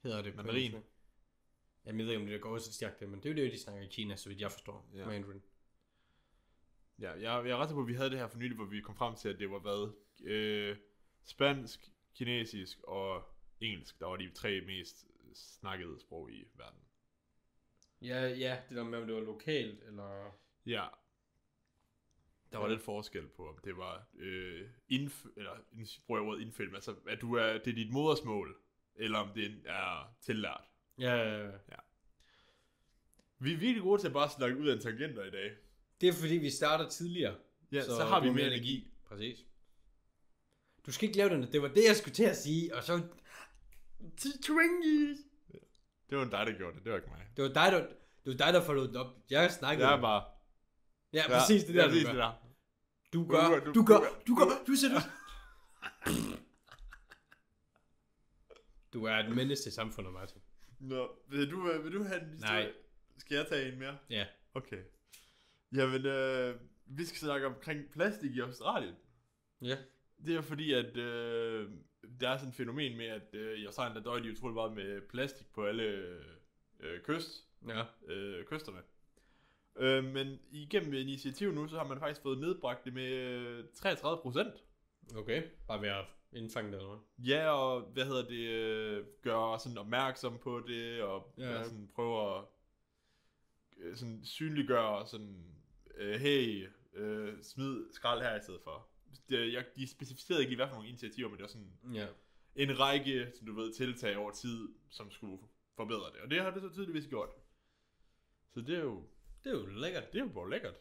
hedder det. Mandarin. Jeg ved ikke, om det går så stærkt det, men det er jo det, de snakker i Kina, så vidt jeg forstår. Ja. Mandarin. Ja, jeg er ret sikker på, at vi havde det her for nylig, hvor vi kom frem til, at det var spansk, kinesisk og engelsk, der var de 3 mest snakkede sprog i verden. Ja, det der med, om det var lokalt, eller... Ja. Der var lidt forskel på, om det var nu bruger jeg ordet indfældt, altså at det er dit modersmål, eller om det er tillært. Ja. Vi er virkelig gode til at bare snakke ud af en tangenter i dag. Det er fordi, vi starter tidligere. Ja, så har vi mere energi. Præcis. Du skal ikke lave den, det var det, jeg skulle til at sige, og så... Det var dig, der gjorde det var ikke mig. Det var dig, der forlod den op. Jeg snakkede. Jeg er bare... Ja, præcis det der, du gør. Du gør. Du sætter... Du er et menneske til samfundet, Martin. Nå, vil du have en historie? Nej. Skal jeg tage en mere? Ja. Okay. Jamen, vi skal snakke omkring plastik i Australien. Ja. Det er fordi, at der er sådan et fænomen med, at i Australien, der døjer de utrolig meget med plastik på alle kysterne. Men igennem initiativ nu, så har man faktisk fået nedbragt det med 33%. Okay, bare ved at indfange det eller noget. Ja, og gøre sådan opmærksom på det, og sådan prøve at sådan synliggøre sådan, smid skrald her i stedet for. De specificerede ikke i hvert fald nogle initiativer, men det var sådan en række, som du ved, tiltag over tid, som skulle forbedre det. Og det har det så tydeligvis gjort. Så det er jo lækkert. Det er jo bare lækkert.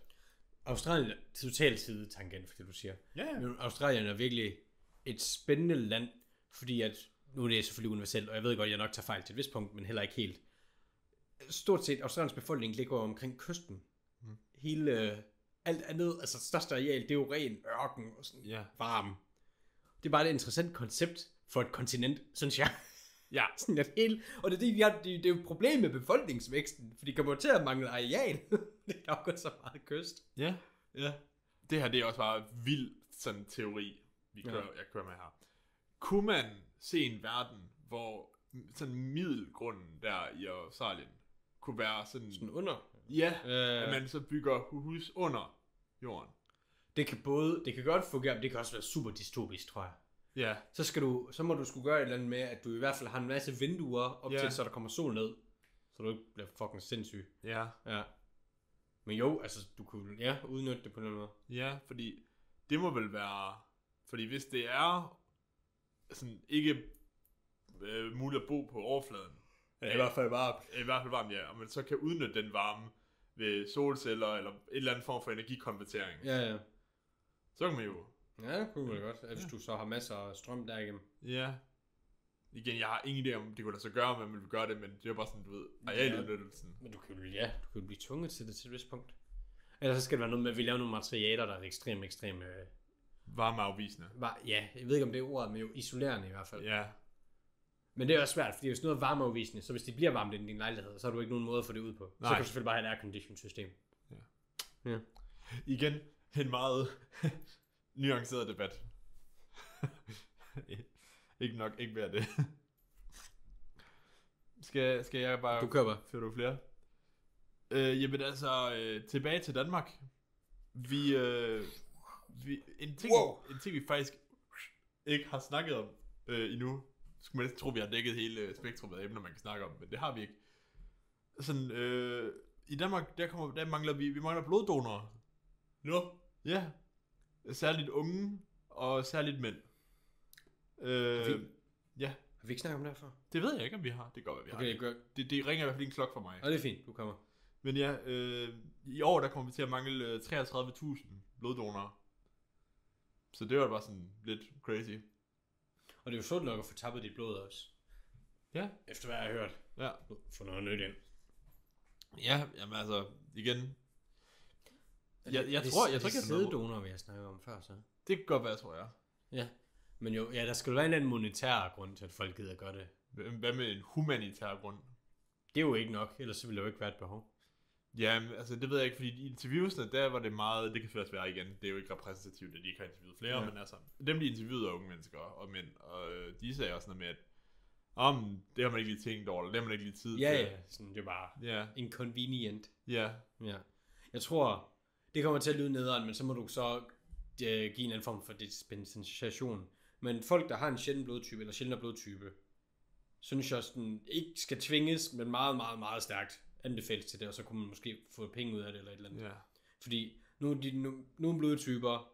Australien er totalt sidetangent, for det du siger. Ja. Men Australien er virkelig et spændende land, fordi at, nu er det selvfølgelig universelt, og jeg ved godt, at jeg nok tager fejl til et vist punkt, men heller ikke helt. Stort set, Australiens befolkning ligger omkring kysten. Hele, alt andet, altså største areal, det er jo ren ørken og sådan varm. Det er bare et interessant koncept for et kontinent, synes jeg. Ja. Sådan at hele, og det er jo et problem med befolkningsvæksten, for de kommer til at mangle areal. Det er jo så meget kyst. Ja. Det her, det er også bare vild sådan teori, jeg kører med her. Kunne man se en verden, hvor sådan middelgrunden der i Australien kunne være sådan under? Ja, at man så bygger hus under jorden. Det kan godt fungere, men det kan også være super dystopisk, tror jeg. Ja. Så må du skulle gøre et eller andet med, at du i hvert fald har en masse vinduer op til, så der kommer sol ned. Så du ikke bliver fucking sindssyg. Ja. Men jo, altså du kunne udnytte det på den måde. Ja, fordi det må vel være... Fordi hvis det er sådan ikke muligt at bo på overfladen. Ja, i hvert fald varmt. I hvert fald varmt, ja. Og man så kan udnytte den varme ved solceller eller et eller andet form for energikonvertering. Ja. Så kan man jo... Ja, det kunne man godt, hvis du så har masser af strøm derigennem. Ja. Igen, jeg har ingen idé om, det kunne lade sig gøre, om man vil gøre det, men det er bare sådan, du ved, arealudnyttelsen. Men du kan jo blive tvunget til det til et vist punkt. Ellers så skal det være noget med, at vi laver nogle materialer, der er ekstremt varmeafvisende. Ja, jeg ved ikke, om det er ordet, men jo isolerende i hvert fald. Ja. Men det er også svært, fordi hvis noget er varmeafvisende, så hvis det bliver varmt i din lejlighed, så har du ikke nogen måde at få det ud på. Nej. Så kan du selvfølgelig bare have et aircondition system. Ja. Igen, en meget nuanceret debat. Ikke mere det. Skal jeg bare... Du køber. Får du flere? Jamen altså, tilbage til Danmark. En ting vi faktisk ikke har snakket om endnu. Skulle man næsten tro, vi har dækket hele spektrummet af emner, man kan snakke om, men det har vi ikke. Sådan, i Danmark, der mangler vi mangler bloddonorer. Ja. Særligt unge, og særligt mænd. Ja. Har vi ikke snakket om det før? Det ved jeg ikke, om vi har. Det går, vi har. Det ringer i hvert fald en klok for mig. Og det er fint, du kommer. Men ja, i år, der kommer vi til at mangle 33.000 bloddonorer. Så det var bare sådan lidt crazy. Og det er jo sundt nok at få tappet dit blod også. Ja. Efter hvad jeg har hørt. Ja. Få noget nyt ind. Ja, jamen altså, igen. Jeg tror ikke, det er sæddonorer, vi har snakket om før, så. Det kan godt være, tror jeg. Ja. Men jo, der skal jo være en anden monetær grund til, at folk gider gøre det. Hvad med en humanitær grund? Det er jo ikke nok, ellers så ville der jo ikke være et behov. Ja, altså det ved jeg ikke, fordi i interviewsene, der var det meget, det kan selvfølgelig være igen, det er jo ikke repræsentativt, at de ikke har interviewet flere, men altså, dem de interviewede er unge mennesker og mænd, og de sagde også noget med, at det har man ikke lige tænkt over, eller det har man ikke lige tid til. Ja, sådan, det er bare inconvenient. Ja. Jeg tror, det kommer til at lyde nederen, men så må du så give en anden form for dispensation. Men folk, der har en sjælden blodtype, eller sjældent blodtype, synes jeg sådan, ikke skal tvinges, men meget, meget, meget stærkt anbefales til det, og så kunne man måske få penge ud af det, eller et eller andet. Ja. Fordi nogle blodtyper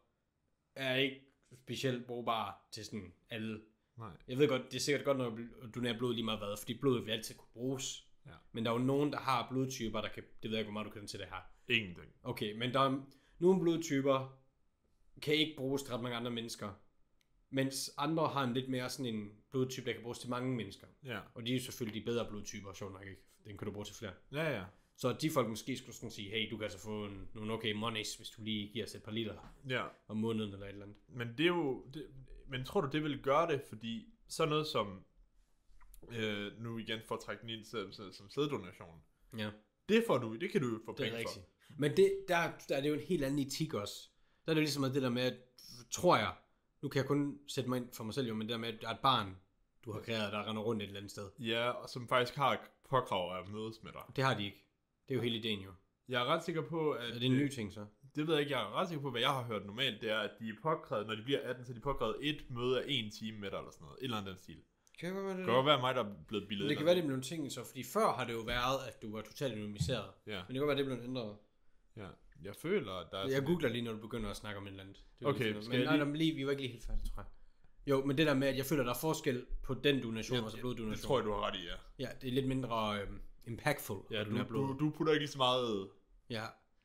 er ikke specielt brugbare til sådan alle. Nej. Jeg ved godt, det er sikkert godt nok at donere blod lige meget hvad, fordi blodet vil altid kunne bruges. Ja. Men der er jo nogen, der har blodtyper, der kan, det ved jeg ikke, hvor meget du kan til det her. Ingenting. Okay, men der er nogle blodtyper, kan ikke bruges til ret mange andre mennesker. Mens andre har en lidt mere sådan en blodtype, der kan bruges til mange mennesker. Ja. Og de er jo selvfølgelig de bedre blodtyper, sjovt nok ikke. Den kan du bruge til flere. Ja. Så de folk måske skulle sådan sige, hey, du kan altså få nogle okay monies, hvis du lige giver os et par liter om måneden eller et eller andet. Men det er jo... Men tror du, det vil gøre det? Fordi sådan noget som... nu igen for at trække den ind som sæddonation. Ja. Det kan du jo få penge for. Men der er det jo en helt anden etik også. Der er det jo ligesom det der med, at, tror jeg, nu kan jeg kun sætte mig ind for mig selv jo, men det der med, at der er et barn, du har kreeret, der render rundt et eller andet sted. Ja, og som faktisk har påkrav af mødes med dig. Det har de ikke. Det er jo hele ideen jo. Jeg er ret sikker på, at... Er det en ny ting så? Det ved jeg ikke. Jeg er ret sikker på, hvad jeg har hørt normalt, det er, at de er påkrævet, når de bliver 18, så de er påkrævet et møde af 1 time med dig, eller sådan noget. Et eller andet stil. Kan det godt være mig, der er blevet bildet. Det kan være, det er blevet ting så, fordi før har det jo været, at du var totalt anonymiseret. Ja. Men det kan godt være, det er blevet ændret. Ja. Jeg føler, at der er... Jeg googler lige, når du begynder at snakke om et eller andet. Okay, men vi var ikke lige helt færdige, tror jeg. Jo, men det der med, at jeg føler, der er forskel på den donation og så bloddonation. Det tror jeg, du har ret i, ja. Ja, det er lidt mindre impactful. Ja, du putter ikke lige så meget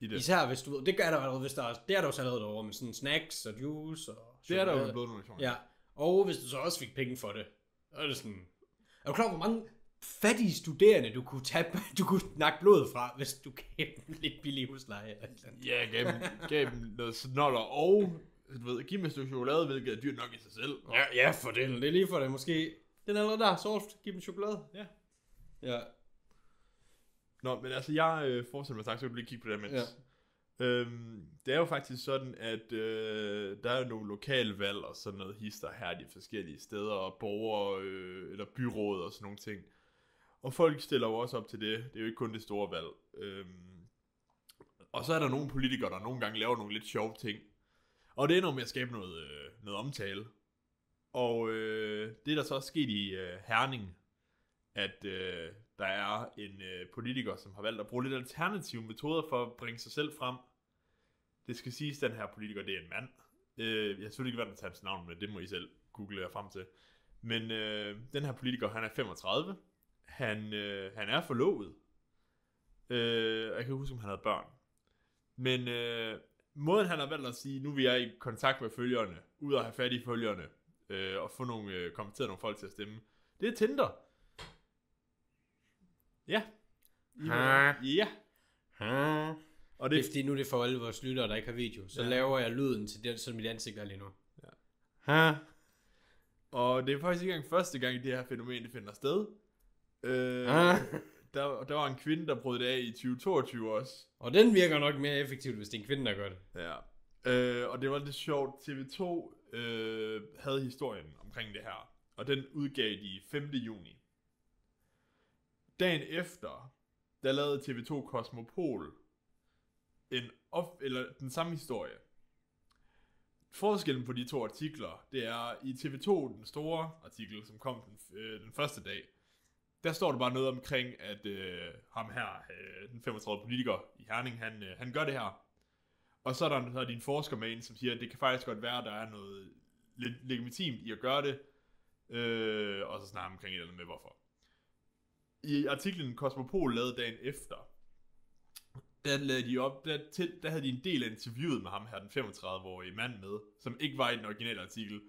i det. Især hvis du ved, det gør der allerede, hvis der er, det er der også allerede derovre med sådan snacks og juice og... Det er der jo blevet nogle Ja, og hvis du så også fik penge for det, så er det sådan... Er du klar, hvor mange fattige studerende du kunne nakke blod fra, hvis du gav dem lidt billig husleje? Eller ja, gav dem noget snoller, og du ved, giv mig et stykke chokolade, hvilket er dyrt nok i sig selv. Ja, for det er lige for det, måske. Den er allerede der, soft, giv dem chokolade. Ja. Ja. Nå, men altså, jeg forestiller mig, så kan du lige kigge på det mens. Ja. Det er jo faktisk sådan, at der er nogle lokalvalg og sådan noget hister her de forskellige steder, og borgere eller byråd og sådan nogle ting. Og folk stiller jo også op til det. Det er jo ikke kun det store valg. Og så er der nogle politikere, der nogle gange laver nogle lidt sjove ting. Og det ender med at skabe noget omtale. Og det der så er sket i Herning, at der er en politiker, som har valgt at bruge lidt alternative metoder for at bringe sig selv frem. Det skal siges, at den her politiker, det er en mand. Jeg har selvfølgelig ikke valgt at tage hans navn med, det må I selv google jer frem til. Men den her politiker, han er 35. Han er forlovet. Jeg kan ikke huske, om han havde børn. Men måden han har valgt at sige, nu vil jeg i kontakt med følgerne, ud og have fat i følgerne, og få kommenteret nogle folk til at stemme, det er Tinder. Ja. Ja. Og det er fordi nu det er for alle vores lyttere, der ikke har video. Så laver jeg lyden til den, som mit ansigt er lige nu. Ja. Og det er faktisk ikke engang første gang, det her fænomen det finder sted. Der var en kvinde, der brød det af i 2022 også. Og den virker nok mere effektivt, hvis det er en kvinde, der gør det. Ja. Og det var lidt sjovt. TV2 havde historien omkring det her. Og den udgav de 5. juni. Dagen efter, der lavede TV2 Cosmopol den samme historie. Forskellen på de to artikler, det er i TV2, den store artikel, som kom den første dag, der står der bare noget omkring, at ham her, den 35 politiker i Herning, han gør det her. Og så er de en forsker med en, som siger, at det kan faktisk godt være, at der er noget legitimt i at gøre det. Og så snakker omkring et eller andet med, hvorfor. I artiklen Cosmopol lavede dagen efter, der havde de en del af interviewet med ham her, den 35-årige mand med, som ikke var i den originale artikel,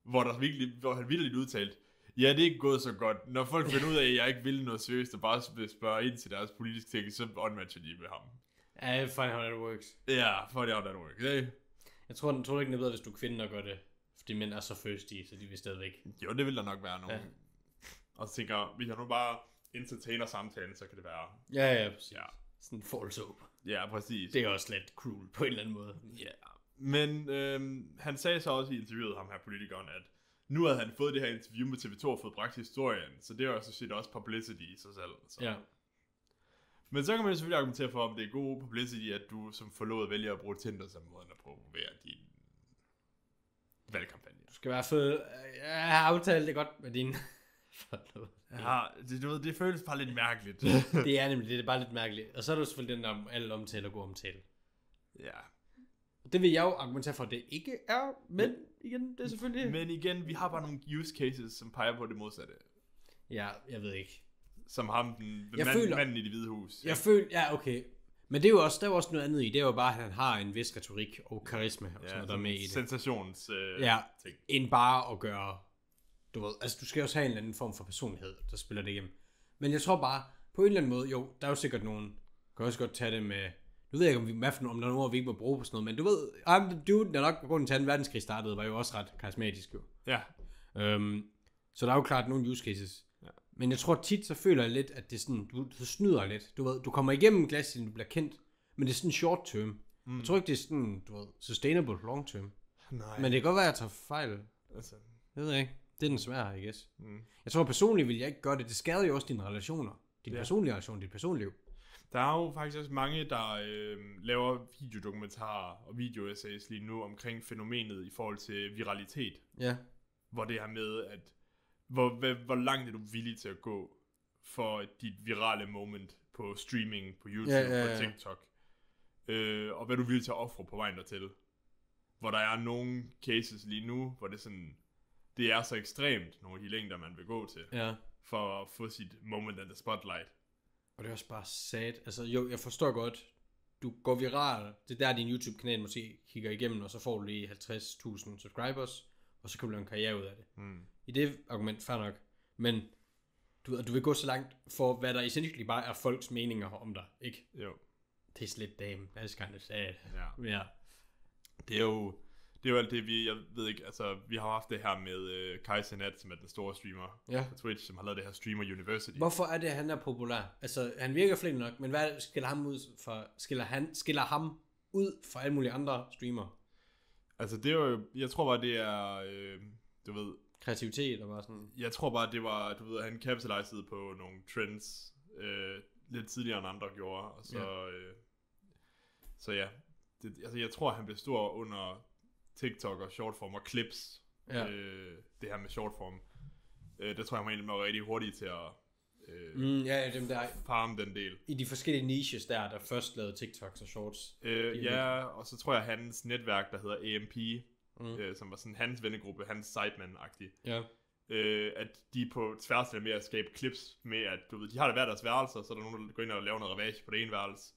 hvor han virkelig udtalt, ja, det er ikke gået så godt. Når folk finder ud af, at jeg ikke vil noget seriøst, og bare spørger ind til deres politiske ting, så unmatcher de med ham. Ja, funny how that works. Ja, funny how that works. Yeah. Jeg tror ikke, det er bedre, hvis du er kvinde, der gør det. Fordi mænd er så thirsty, så de vil stadigvæk. Jo, det vil der nok være nogen. Ja. Og så tænker jeg, hvis jeg nu bare entertainer samtalen, så kan det være... Ja, præcis. Ja. Sådan en false hope. Ja, præcis. Det er også lidt cruel på en eller anden måde. Ja. Men han sagde så også i interviewet, ham her politikeren, at nu havde han fået det her interview med TV2 og fået bragt historien, så det er jo så set også publicity i sig selv. Så. Ja. Men så kan man jo selvfølgelig argumentere for, om det er god publicity, at du som forlovet vælger at bruge Tinder som måden at promovere din valgkampagne. Du skal i hvert fald aftale det godt med din forlovede. Ja, det føles bare lidt mærkeligt. Det er nemlig, det er bare lidt mærkeligt. Og så er der selvfølgelig den der alle omtale og god omtale. Ja. Det vil jeg jo argumentere for, at det ikke er, men igen, det er selvfølgelig... Men igen, vi har bare nogle use cases, som peger på det modsatte. Ja, jeg ved ikke. Som ham, manden i Det Hvide Hus. Jeg føler, ja, okay. Men det er jo også, der er jo også noget andet i. Det er jo bare, at han har en vis retorik og karisma og sådan noget, der med i det. Sensations ting. End bare at gøre, du ved, altså du skal også have en eller anden form for personlighed, der spiller det igennem. Men jeg tror bare, på en eller anden måde, jo, der er jo sikkert nogen, kan også godt tage det med, nu ved jeg ikke, om der er nogen, vi ikke må bruge på sådan noget, men du ved, dude, der nok på grunden til, at 2. verdenskrig startede, var jo også ret karismatisk jo. Ja. Så der er jo klart nogle use cases. Ja. Men jeg tror tit, så føler jeg lidt, at det er sådan, du snyder lidt. Du ved, du kommer igennem glasset, du bliver kendt, men det er sådan short term. Jeg tror ikke, det er sådan, du ved, sustainable long term. Nej. Men det kan godt være, at jeg tager fejl. Altså. Jeg ved ikke. Det er den svære, I guess. Jeg tror personligt vil jeg ikke gøre det. Det skader jo også dine relationer. Din personlige relation, dit personliv. Der er jo faktisk også mange, der laver videodokumentarer og videoessays lige nu omkring fænomenet i forhold til viralitet. Ja. Hvor det her med, at hvor langt er du villig til at gå for dit virale moment på streaming, på YouTube, på TikTok. Og hvad du vil til at ofre på vejen dertil. Hvor der er nogle cases lige nu, hvor det er så ekstremt, nogle af de længder, man vil gå til. Ja. For at få sit moment in the spotlight. Og det er også bare sad. Altså jo, jeg forstår godt, du går viral, det er der din YouTube-kanal måske kigger igennem, og så får du lige 50.000 subscribers, og så kan du lave en karriere ud af det. I det argument, fair nok. Men du vil gå så langt for, hvad der essentially bare er folks meninger om dig, ikke? Jo. Det er slet damn, that's kind of sad. Ja. Det er jo alt det, jeg ved ikke, altså, vi har haft det her med Kai Cenat, som er den store streamer på Twitch, som har lavet det her Streamer University. Hvorfor er det, han er populær? Altså, han virker flink nok, men hvad skiller ham ud fra alle mulige andre streamere? Altså, det er jo, jeg tror bare, det er, du ved... Kreativitet, eller bare sådan... Jeg tror bare, det var, du ved, han capitalized på nogle trends, lidt tidligere end andre gjorde, og så... Så ja, altså jeg tror, han blev stor under TikTok og shortform og clips. Det her med shortform. Det tror jeg, han var rigtig hurtig til at dem der farme den del. I de forskellige niches der først lavede TikToks og shorts. Og så tror jeg, hans netværk, der hedder AMP, som var sådan hans vennegruppe, hans sideman-agtig. At de på tværs af med at skabe clips med, at du ved, de har det hver deres værelser, så er der nogen, der går ind og laver noget ravage på det ene værelse,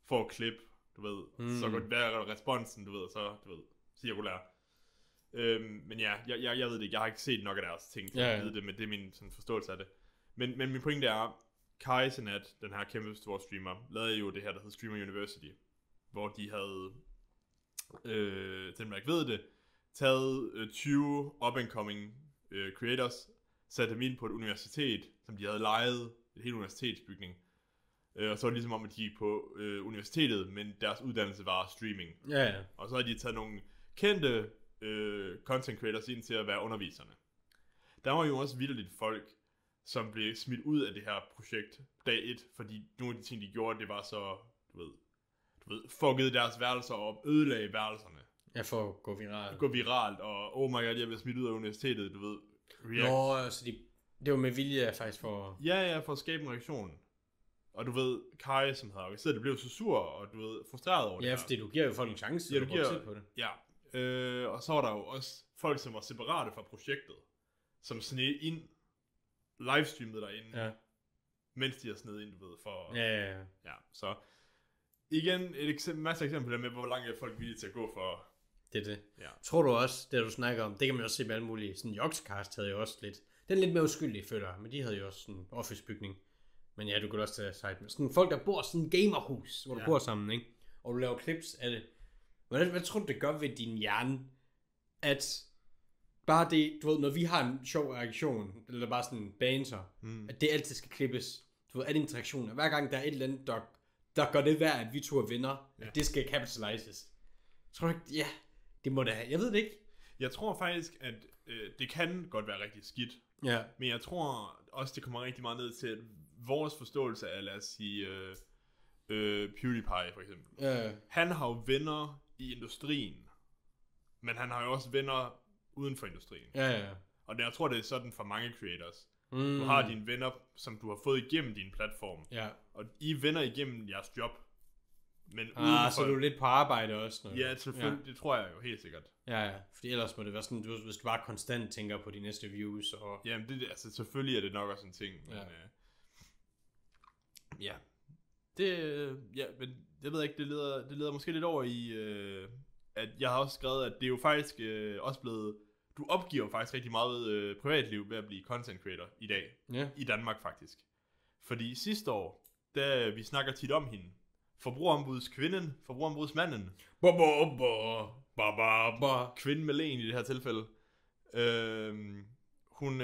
får klip, du ved, så går det responsen, du ved, så, du ved, cirkulær. Men ja, jeg ved det ikke, jeg har ikke set nok af deres ting til at vide det, men det er min sådan, forståelse af det. Men min pointe er, Kai Cenat, den her kæmpe store streamer, lavede jo det her, der hedder Streamer University, hvor de havde, til man ikke ved det, taget 20 up-and-coming creators, sat dem ind på et universitet, som de havde lejet, et helt universitetsbygning. Og så var det ligesom om, at de gik på universitetet, men deres uddannelse var streaming. Og så havde de taget nogle kendte content creators ind til at være underviserne. Der var jo også vitterligt folk, som blev smidt ud af det her projekt dag 1, fordi nogle af de ting, de gjorde, det var så, du ved, fuckede deres værelser op, ødelagde værelserne. Ja, for at gå viralt. Gå viralt, og oh my god, jeg blev smidt ud af universitetet, du ved. Så det var med vilje faktisk for... Ja, for at skabe en reaktion. Og du ved, Kai, som havde organiseret det, blev så sur, og du ved, frustreret over det. Ja, fordi du giver jo folk en chance, du giver på det. Ja, og så var der jo også folk, som var separate fra projektet, som sned ind, livestreamede derinde, mens de har sned ind, du ved, for... Ja, så igen, masser af eksempler der med, hvor langt er folk villige til at gå for... Det er det. Ja. Tror du også, det du snakker om, det kan man også se med alle mulige, sådan Yogscast havde jo også lidt, den er lidt mere uskyldig, føler jeg, men de havde jo også sådan en office-bygning. Men ja, du kan også tage side med. Sådan folk, der bor sådan en gamerhus, hvor du bor sammen, ikke? Og du laver clips af det. Hvad tror du, det gør ved din hjerne, at bare det, du ved, når vi har en sjov reaktion, eller bare sådan en banter, at det altid skal klippes. Du ved, alle interaktioner. Hver gang der er et eller andet, der gør det værd, at vi to er venner, at det skal capitalizes. Tror du ikke? Ja, det må det have. Jeg ved det ikke. Jeg tror faktisk, at det kan godt være rigtig skidt. Ja. Men jeg tror også, det kommer rigtig meget ned til, at vores forståelse af, lad os sige, PewDiePie for eksempel. Han har jo venner i industrien, men han har jo også venner uden for industrien. Og jeg tror, det er sådan for mange creators. Du har dine venner, som du har fået igennem din platform, og I venner igennem jeres job. Men så du er lidt på arbejde også? Ja, selvfølgelig, det tror jeg jo helt sikkert. Ja, fordi ellers må det være sådan, hvis du bare konstant tænker på de næste views. Og... Jamen, altså selvfølgelig er det nok også en ting. Men, men jeg ved ikke, det leder måske lidt over i, at jeg har også skrevet, at det er jo faktisk også blevet, du opgiver faktisk rigtig meget privatliv ved at blive content creator i dag, i Danmark faktisk. Fordi sidste år, da vi snakker tit om hende, forbrugerombudskvinden, forbrugerombudsmanden, kvinden med len i det her tilfælde, hun,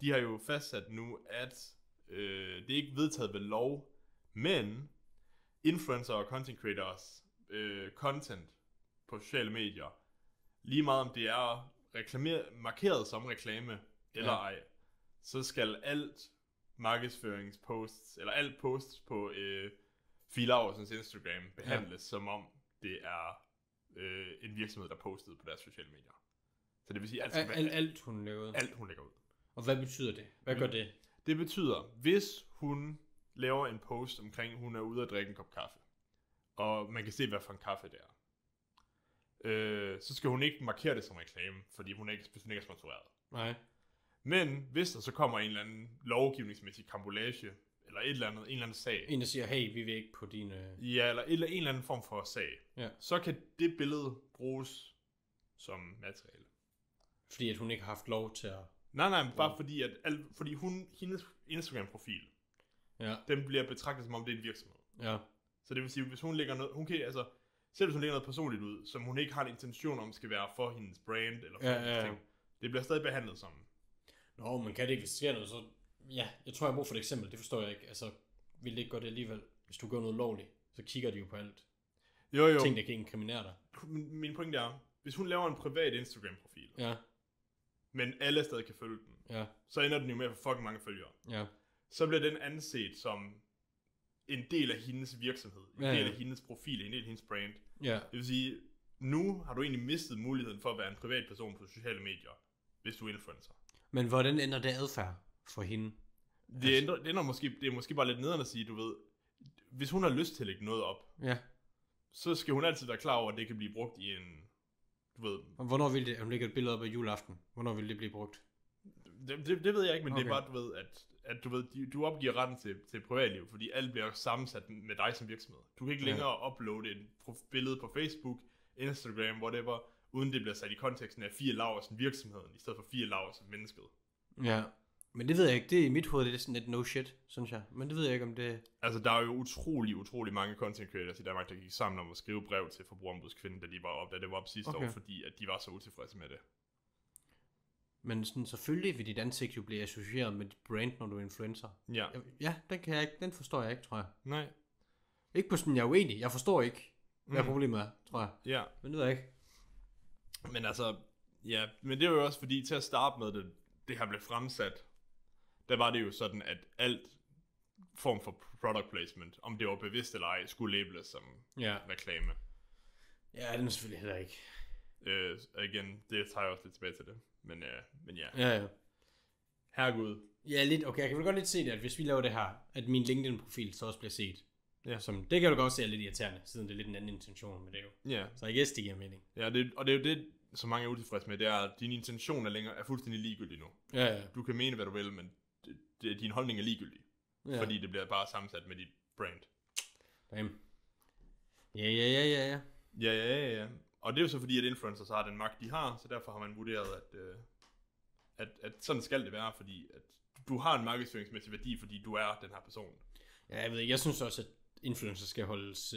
de har jo fastsat nu, at det er ikke vedtaget ved lov, men influencer og content creators content på sociale medier, lige meget om det er markeret som reklame eller ej, så skal alt markedsføringsposts, eller alt posts på Fie Laursens Instagram behandles som om det er en virksomhed, der postede på deres sociale medier. Så det vil sige, alt hun lægger ud. Alt hun lægger ud. Og hvad betyder det? Hvad gør det? Det betyder, hvis hun laver en post omkring, hun er ude at drikke en kop kaffe, og man kan se, hvad for en kaffe det er, så skal hun ikke markere det som reklame, fordi hun ikke er sponsoreret. Nej. Men hvis der så kommer en eller anden lovgivningsmæssig kampolage, eller en eller anden sag. En, der siger, hey, vi vil ikke på din... Ja, eller en eller anden form for sag. Ja. Så kan det billede bruges som materiale. Fordi at hun ikke har haft lov til at... Nej, bare fordi, fordi hendes Instagram-profil, den bliver betragtet som om det er en virksomhed. Ja. Så det vil sige, hvis hun lægger noget, hun kan, altså, selv hvis hun lægger noget personligt ud, som hun ikke har en intention om skal være for hendes brand, eller for hendes ting, det bliver stadig behandlet som... Nå, man kan det ikke, hvis der sker noget, så... Ja, jeg tror, jeg har brug for et eksempel, det forstår jeg ikke. Altså, vil det ikke gøre det alligevel? Hvis du gør noget lovligt, så kigger de jo på alt. Jo. Ting, der kan inkriminere dig. Min pointe er, hvis hun laver en privat Instagram-profil, men alle stadig kan følge den, så ender den jo med at få fucking mange følgere. Ja. Så bliver den anset som en del af hendes virksomhed, en del af hendes profil, en del af hendes brand. Ja. Det vil sige, nu har du egentlig mistet muligheden for at være en privat person på sociale medier, hvis du er influencer. Men hvordan ændrer det adfærd for hende? Det er måske bare lidt nederen at sige, du ved, hvis hun har lyst til at lægge noget op, så skal hun altid være klar over, at det kan blive brugt i en, du ved... Og hvornår vil det, at hun lægger et billede op af juleaften, hvornår vil det blive brugt? Det ved jeg ikke, men det er bare, du ved, at du ved, du opgiver retten til privatliv, fordi alt bliver sammensat med dig som virksomhed. Du kan ikke længere uploade et billede på Facebook, Instagram, whatever, uden det bliver sat i konteksten af 4 Laursen virksomheden, i stedet for 4 Laursen mennesket. Ja, men det ved jeg ikke. Det er i mit hoved, det er sådan lidt no shit, synes jeg. Men det ved jeg ikke, om det... Altså, der er jo utrolig mange content creators i Danmark, der gik sammen om at skrive brev til Forbrugerombudsmanden, da det var op sidste år, fordi at de var så utilfredse med det. Men sådan, selvfølgelig vil dit ansigt jo blive associeret med dit brand, når du er influencer. Ja. Ja, den forstår jeg ikke, tror jeg. Nej. Ikke på sådan, jeg er uenig. Jeg forstår ikke, hvad problemet er, tror jeg. Ja. Men det ved jeg ikke. Men altså, ja, men det var jo også fordi, til at starte med det her blev fremsat, der var det jo sådan, at alt form for product placement, om det var bevidst eller ej, skulle labels som reklame. Ja, den er selvfølgelig heller ikke. Igen, det tager jeg også lidt tilbage til det. Men ja. Ja. Herregud. Ja, lidt. Okay, jeg kan vel godt lidt se det, at hvis vi laver det her, at min LinkedIn-profil så også bliver set. Ja. Som, det kan du godt se er lidt irriterende, siden det er lidt en anden intention med det jo. Ja. Så jeg guess, det giver mening. Ja, og det er jo det, som mange er utilfredse med, det er, at din intention er fuldstændig ligegyldig nu. Ja. Du kan mene, hvad du vil, men din holdning er ligegyldig. Ja. Fordi det bliver bare sammensat med dit brand. Damn. Ja. Ja. Og det er jo så fordi, at influencers har den magt, de har, så derfor har man vurderet, at sådan skal det være, fordi at du har en markedsføringsmæssig værdi, fordi du er den her person. Ja, jeg ved ikke, jeg synes også, at influencers skal holdes...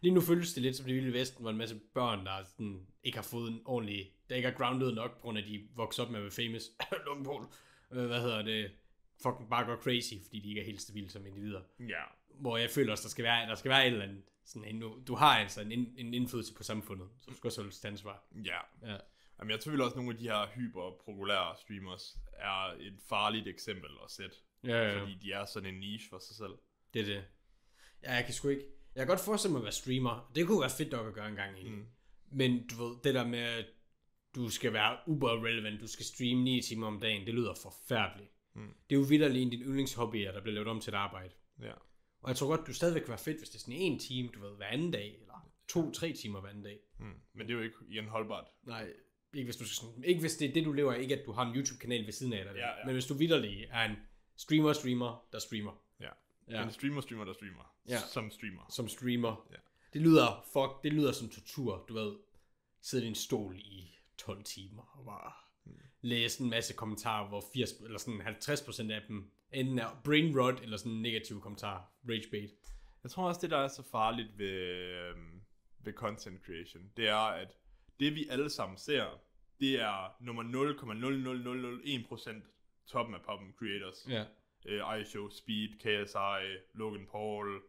Lige nu føles det lidt som det vilde vesten, hvor en masse børn, der sådan, ikke har fået en ordentlig... Der ikke er grounded nok, på grund af, at de vokser op med at være famous. Fucking bare går crazy, fordi de ikke er helt stabile som individer. Ja. Hvor jeg føler også, der skal være et eller andet... Sådan, du har altså en indflydelse på samfundet, så du skal også holde til ansvar. Ja. Jamen, jeg tvivler også, at nogle af de her hyperpopulære streamers er et farligt eksempel at sætte. Ja. Fordi de er sådan en niche for sig selv. Det er det. Ja, jeg kan sgu ikke... Jeg kan godt forestille mig at være streamer. Det kunne være fedt nok at gøre en gang egentlig. Men du ved, det der med, at du skal være uber relevant, du skal streame 9 timer om dagen, det lyder forfærdeligt. Det er jo vitterligt din yndlingshobbyer, der bliver lavet om til et arbejde. Ja. Og jeg tror godt, du stadigvæk kan være fedt, hvis det er sådan 1 time, du ved, hver anden dag, eller 2-3 timer hver anden dag. Men det er jo ikke igen holdbart. Nej, ikke hvis det er det, du lever af, ikke at du har en YouTube-kanal ved siden af dig. Ja. Men hvis du vitterligt er en streamer, der streamer. Ja. En streamer, der streamer. Ja. Som streamer. Ja. Det lyder som tortur, du ved. Sidde i en stol i 12 timer og bare læse en masse kommentarer, hvor 80 eller sådan 50% af dem enten er brain rot eller sådan negative kommentarer, rage bait. Jeg tror også, det der er så farligt ved content creation, det er, at det vi alle sammen ser, det er nummer 0,00001% toppen af poppen creators. Ja. iShow, Speed, KSI, Logan Paul,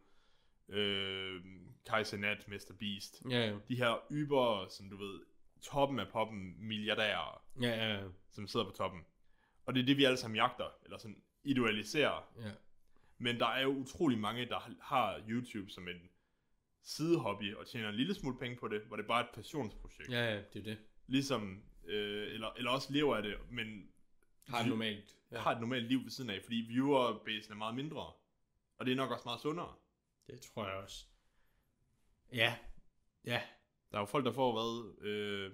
Kai Cenat, Mr. Beast. Ja. De her yber, som du ved, toppen af poppen milliardærer, som sidder på toppen. Og det er det, vi alle sammen jagter, eller sådan idealiserer. Ja. Men der er jo utrolig mange, der har YouTube som en sidehobby, og tjener en lille smule penge på det, hvor det bare er et passionsprojekt. Ja, det er det. Ligesom, eller også lever af det, men har et normalt liv ved siden af, fordi viewerbasen er meget mindre. Og det er nok også meget sundere. Det tror jeg også. Ja. Der er jo folk, der får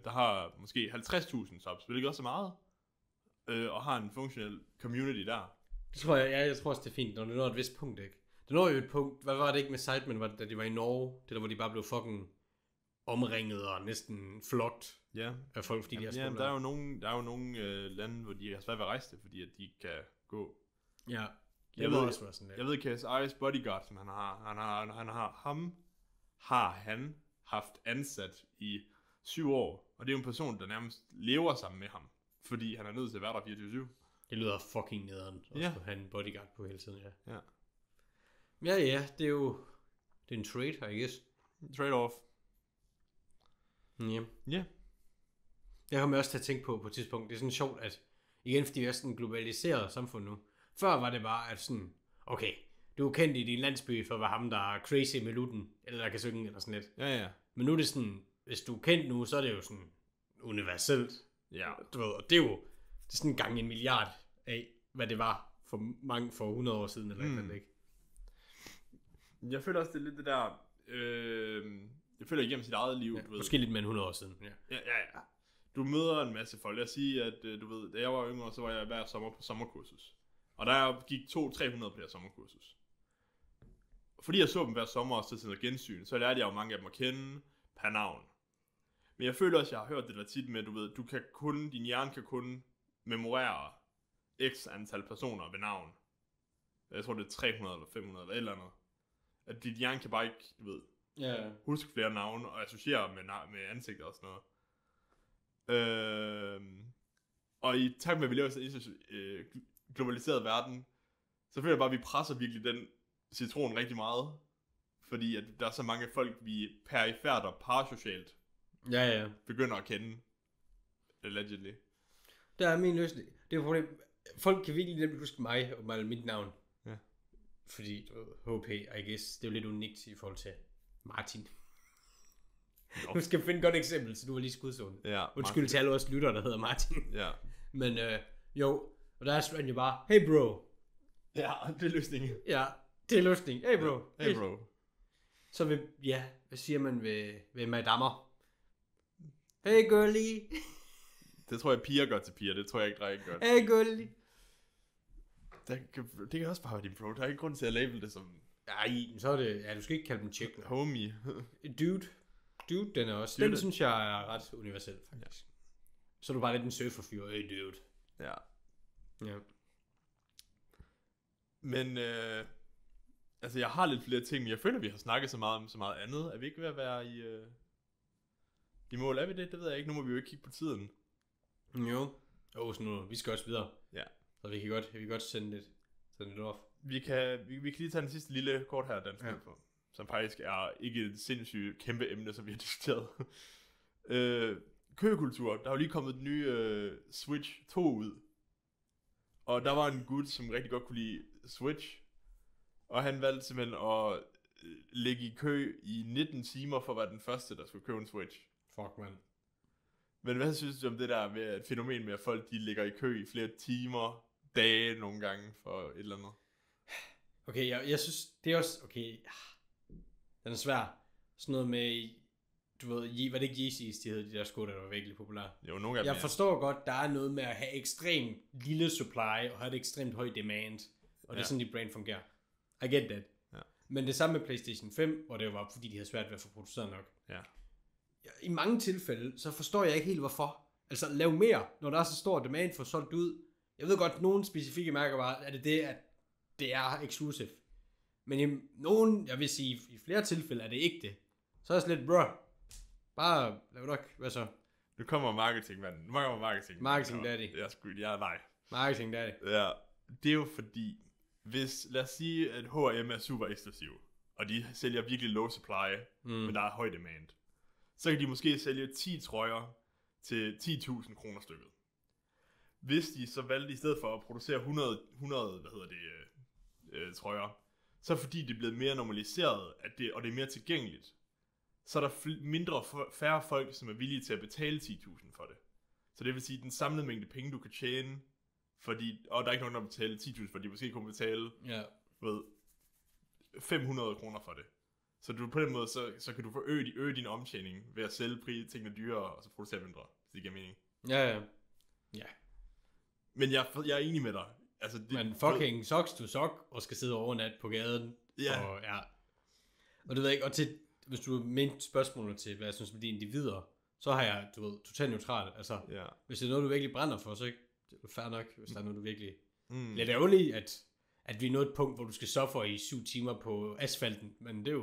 der har måske 50.000 subs, hvilket også er meget, og har en funktionel community der. Det tror jeg tror også, det er fint, når det når et vist punkt, ikke? Det når jo et punkt, hvad var det ikke med Sidemen, da de var i Norge? Det der, hvor de bare blev fucking omringet og næsten flokt af folk, fordi de har der er jo nogle lande, hvor de har svært ved at rejse det, fordi at de ikke kan gå. Ja, jeg ved KSI's bodyguard, som han har haft ansat i 7 år, og det er jo en person, der nærmest lever sammen med ham, fordi han er nødt til at være der 24/7. Det lyder fucking nederen, at skulle have en bodyguard på hele tiden, ja. Ja, det er jo... Det er en trade, I guess. Trade-off. Ja. Ja. Jeg kommer også til at tænke på et tidspunkt. Det er sådan sjovt, at igen, fordi vi er sådan en globaliseret samfund nu. Før var det bare, at sådan... Okay, du er kendt i din landsby for at være ham, der er crazy med lutten, eller der kan synge, eller sådan lidt. Ja. Men nu er det sådan... Hvis du er kendt nu, så er det jo sådan universelt. Ja. Du ved, og det er jo... Det er sådan en gang 1 milliard af, hvad det var for 100 år siden, eller ikke, ikke? Jeg føler også, det er lidt det der... jeg føler igennem sit eget liv, du ved. Måske lidt mere end 100 år siden, ja. Du møder en masse folk. Lad os sige, at du ved, da jeg var yngre, så var jeg hver sommer på sommerkursus. Og der gik 200-300 på det her sommerkursus. Fordi jeg så dem hver sommer og så til noget gensyn, så lærte jeg jo mange af dem at kende per navn. Men jeg føler også, jeg har hørt det der tit med, du ved, din hjerne kan kun memorere x antal personer ved navn. Jeg tror det er 300 eller 500 eller et eller andet. At dit hjerne kan bare ikke, du ved, huske flere navne og associere med ansigter og sådan noget. Og i takt med, at vi lever i en globaliseret verden, så føler jeg bare, at vi presser virkelig den citron rigtig meget. Fordi at der er så mange folk, vi perifært og parasocialt begynder at kende. Allegedly. Der er min løsning. Det er jo problem. Folk kan virkelig nemt huske mig og mit navn. Ja. Fordi HP, I guess, det er jo lidt unikt i forhold til Martin. Du skal finde et godt eksempel, så du var lige skudsående. Ja, undskyld til alle os lytter, der hedder Martin. Ja. Men jo, og der er Svend jo bare, hey bro. Ja, det er løsningen. Ja, det er løsningen. Hey bro. Hey bro. Så hvad siger man ved madammer? Hey girlie. Det tror jeg piger gør til piger, det tror jeg ikke drenge gør. Hey girlie. Det kan også bare være din bro, der er ikke grund til at label det som... Nej, så er det, du skal ikke kalde dem chick. Homie. Dude, den er også, den synes jeg er ret universel faktisk. Ja. Så er du bare lidt en surferfyr, hey dude. Ja. Ja. Men, altså jeg har lidt flere ting, men jeg føler, vi har snakket så meget om så meget andet. Er vi ikke ved at være i mål? Er vi det? Det ved jeg ikke. Nu må vi jo ikke kigge på tiden. Jo. Så nu, vi skal også videre. Ja. Så vi kan godt sende lidt off. Vi kan lige tage den sidste lille kort her, dansk på, som faktisk er ikke et sindssygt kæmpe emne, som vi har diskuteret. Køkultur. Der er jo lige kommet den nye Switch 2 ud. Og der var en gut, som rigtig godt kunne lide Switch. Og han valgte simpelthen at ligge i kø i 19 timer for at være den første, der skulle købe en Switch. Fuck, man. Men hvad synes du om det der med et fænomen med, at folk de ligger i kø i flere timer, dage nogle gange for et eller andet? Okay, jeg synes, det er også, okay, den er svær. Sådan noget med, du ved, var det ikke Yeezys, de hedder de der sko, der var virkelig populære? Jo, nogle af dem, jeg forstår godt, der er noget med at have ekstremt lille supply, og have et ekstremt høj demand, og det er sådan, dit brain fungerer. I get that. Ja. Men det samme med PlayStation 5, hvor det var, fordi de havde svært ved at få produceret nok. Ja. I mange tilfælde, så forstår jeg ikke helt, hvorfor. Altså, lav mere, når der er så stor demand for solgt ud. Jeg ved godt, nogle specifikke mærker bare, at det er exclusive. Men i nogen, jeg vil sige, i flere tilfælde er det ikke det. Så er det lidt, bro, bare lav nok, hvad så? Nu kommer marketing, mand. Nu kommer marketing. Marketing daddy. Nej. Marketing daddy. Ja, det er jo fordi, lad os sige, at H&M er super eksklusiv, og de sælger virkelig low supply, men der er høj demand. Så kan de måske sælge 10 trøjer til 10.000 kroner stykket. Hvis de så valgte i stedet for at producere 100 trøjer, så fordi det er blevet mere normaliseret, og det er mere tilgængeligt, så er der færre folk, som er villige til at betale 10.000 for det. Så det vil sige, at den samlede mængde penge, du kan tjene, og der er ikke nogen, der betaler 10.000, for de måske kunne betale 500 kroner for det. Så du på den måde, så kan du øge din omtjening ved at sælge tingene dyrere, og så producere mindre, hvis det giver mening. Ja. Men jeg er enig med dig. Altså, man fucking socks to sock, og skal sidde overnat på gaden. Ja. Og det ved jeg ikke, og hvis du mente spørgsmålet til, hvad jeg synes om de individer, så har jeg, du ved, totalt neutral. Altså, hvis det er noget, du virkelig brænder for, så er det fair nok, hvis der er noget, du virkelig... Lidt ærgerligt, at vi er nået et punkt, hvor du skal suffe i 7 timer på asfalten, men det er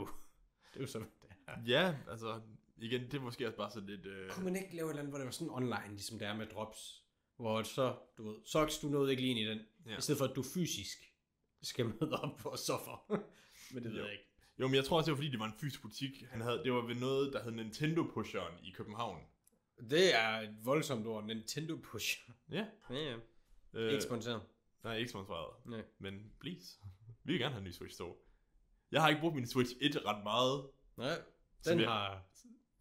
jo sådan, det er. Ja, altså, igen, det er måske også bare så lidt... Kunne man ikke lave et eller andet, hvor det var sådan online, ligesom det er med drops, hvor så, du ved, socks, du nåede ikke lige ind i den, i stedet for, at du fysisk skal møde op for at suffer. Men det ved jeg ikke. Jo, men jeg tror også, det var fordi, det var en fysisk butik. Det var ved noget, der hed Nintendo-pusheren i København. Det er et voldsomt ord, Nintendo-pusher. Ja. Ikke sponsoreret. Nej, ikke sponsoreret. Nej. Men please, vi vil gerne have en ny Switch 2. Jeg har ikke brugt min Switch 1 ret meget. Nej,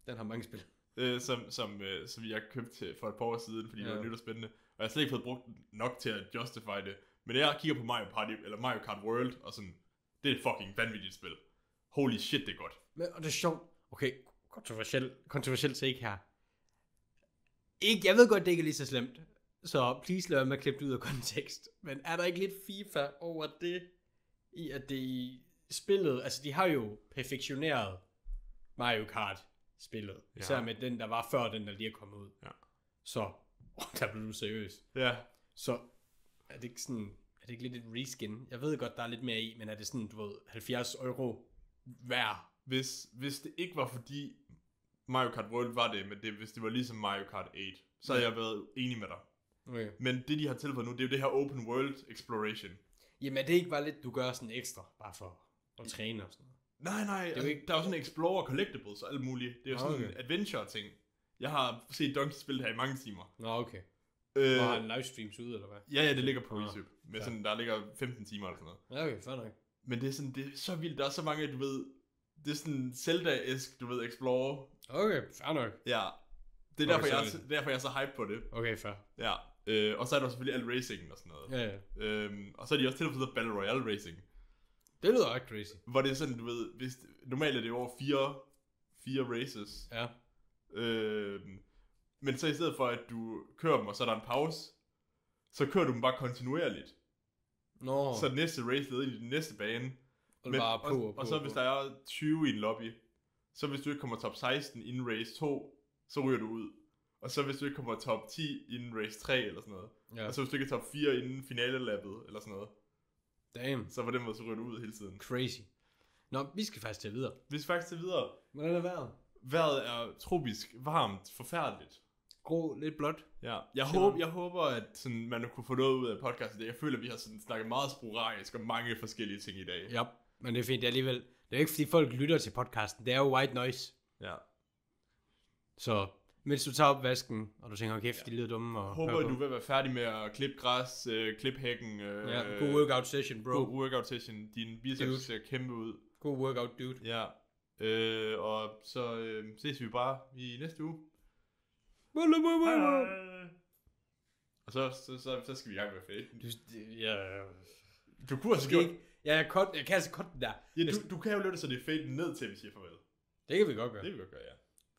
den har mange spil. Som jeg købte for et par år siden, fordi det var nyt og spændende. Og jeg har slet ikke fået brugt nok til at justify det. Men jeg kigger på Mario Kart World, og sådan, det er et fucking vanvittigt spil. Holy shit, det er godt. Men, og det er sjovt. Okay, kontroversielt take her. Jeg ved godt, det ikke er lige så slemt. Så please lad mig klippe det ud af kontekst. Men er der ikke lidt FIFA over det? I at det i spillet, altså de har jo perfektioneret Mario Kart spillet. Ja. Især med den, der var før den, der lige er kommet ud. Ja. Så, der blev du seriøs. Ja. Så, er det ikke sådan, er det ikke lidt et reskin? Jeg ved godt, der er lidt mere i, men er det sådan, du ved, 70 euro hver? Hvis det ikke var fordi Mario Kart World var det, men hvis det var ligesom Mario Kart 8, så havde jeg været enig med dig. Okay. Men det, de har tilføjet nu, det er jo det her open world exploration. Jamen, er det ikke bare lidt, du gør sådan ekstra, bare for at træne og sådan noget? Nej, altså, ikke... der er jo sådan Explorer Collectibles og alt muligt. Det er jo sådan en adventure-ting. Jeg har set Donkey spille her i mange timer. Nå, okay. Og har en livestreams ude, eller hvad? Ja, det ligger på YouTube. Med sådan, der ligger 15 timer eller sådan noget. Ja, okay, fair nok. Men det er sådan, det er så vildt. Der er så mange, du ved, det er sådan Zelda-esk, du ved, Explorer. Okay, fair nok. Ja. Det er derfor, jeg er så hype på det. Okay, fair. Ja. Og så er der selvfølgelig alt racingen og sådan noget. Ja. Og så er de også tilføjet Battle Royale Racing. Det lyder ikke crazy. Hvor det er sådan, du ved, normalt er det over 4 races. Ja. Men så i stedet for, at du kører dem, og så er der en pause, så kører du dem bare kontinuerligt. Så næste race leder ind i den næste bane. Og så hvis der er 20 i en lobby, så hvis du ikke kommer top 16 inden race 2, så ryger du ud. Og så hvis du ikke kommer top 10 inden race 3 eller sådan noget. Ja. Og så hvis du ikke er top 4 inden finale-lappet eller sådan noget. Damn. Så på den måde så ryger du ud hele tiden. Crazy. Nå, vi skal faktisk til videre. Hvordan er vejret? Vejret er tropisk, varmt, forfærdeligt. Grå, lidt blåt. Ja. Jeg håber, at sådan, man kunne få noget ud af podcastet. Jeg føler, at vi har sådan snakket meget sporadisk om mange forskellige ting i dag. Ja, men det er fint. Det er alligevel. Det er ikke, fordi folk lytter til podcasten. Det er jo white noise. Ja. Så mens du tager opvasken, og du tænker, kæft, de lyder dumme. Og håber, du vil være færdig med at klippe græs, klippe hækken. God workout session, bro. God workout session. Din biceps ser kæmpe ud. God workout, dude. Ja. Og så ses vi bare i næste uge. Og så skal vi i gang med fade. Du kunne også gjort... Jeg kan altså cutte den der. Ja, du kan jo lade det, så det er fade ned til, vi siger farvel. Det kan vi godt gøre. Ja.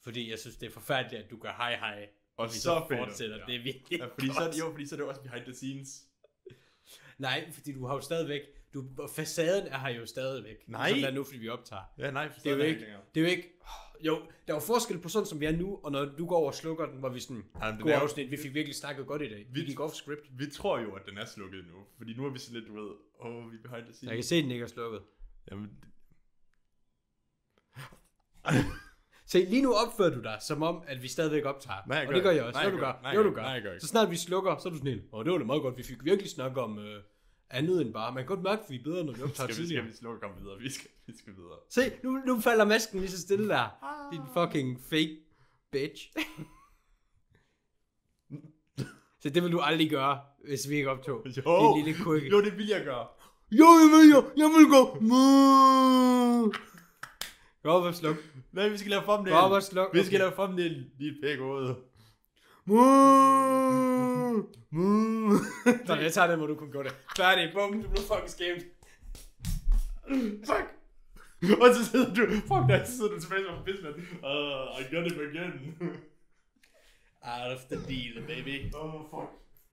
Fordi jeg synes, det er forfærdeligt, at du gør hej. Og så fortsætter. Det er virkelig fordi så er det også behind the scenes. Nej, fordi du har jo stadigvæk... facaden er her jo stadigvæk. Nej. Som der er nu, fordi vi optager. Ja, nej. Det er jo ikke... Jo, der var forskel på sådan, som vi er nu, og når du går over og slukker den, hvor vi sådan... God afsnit, vi fik virkelig snakket godt i dag. Vi gik off script. Vi tror jo, at den er slukket nu. Fordi nu er vi sådan lidt, du ved... vi er behind the scenes. Jeg kan se, at den ikke er slukket. Jamen... Se, lige nu opfører du dig, som om, at vi stadigvæk optager. Nej, og det gør jeg også. Nej, du gør. Nej, så snart vi slukker, så er du sådan helt. Det var da meget godt. Vi fik virkelig snakke om andet end bare. Man kan godt mærke, at vi er bedre, når vi optager tidligere. Skal vi slukke og komme videre? Vi skal videre. Se, nu falder masken lige så stille der. Din fucking fake bitch. Så det vil du aldrig gøre, hvis vi ikke optog. Jo, lille quickie. Jo, det vil jeg gøre. Jo, jeg vil gå. Gå op og sluk. Nej, vi skal lave thumbnail. Gå op og sluk. Vi skal lave thumbnail. Dit pæk hoved. Så jeg tager det, hvor du kunne gå det. Færdig, bum, du blev fucking skæmt. Fuck. Og så sidder du, så sidder du tilbage som en businessman. I got it again. Out of the deal, baby. Fuck.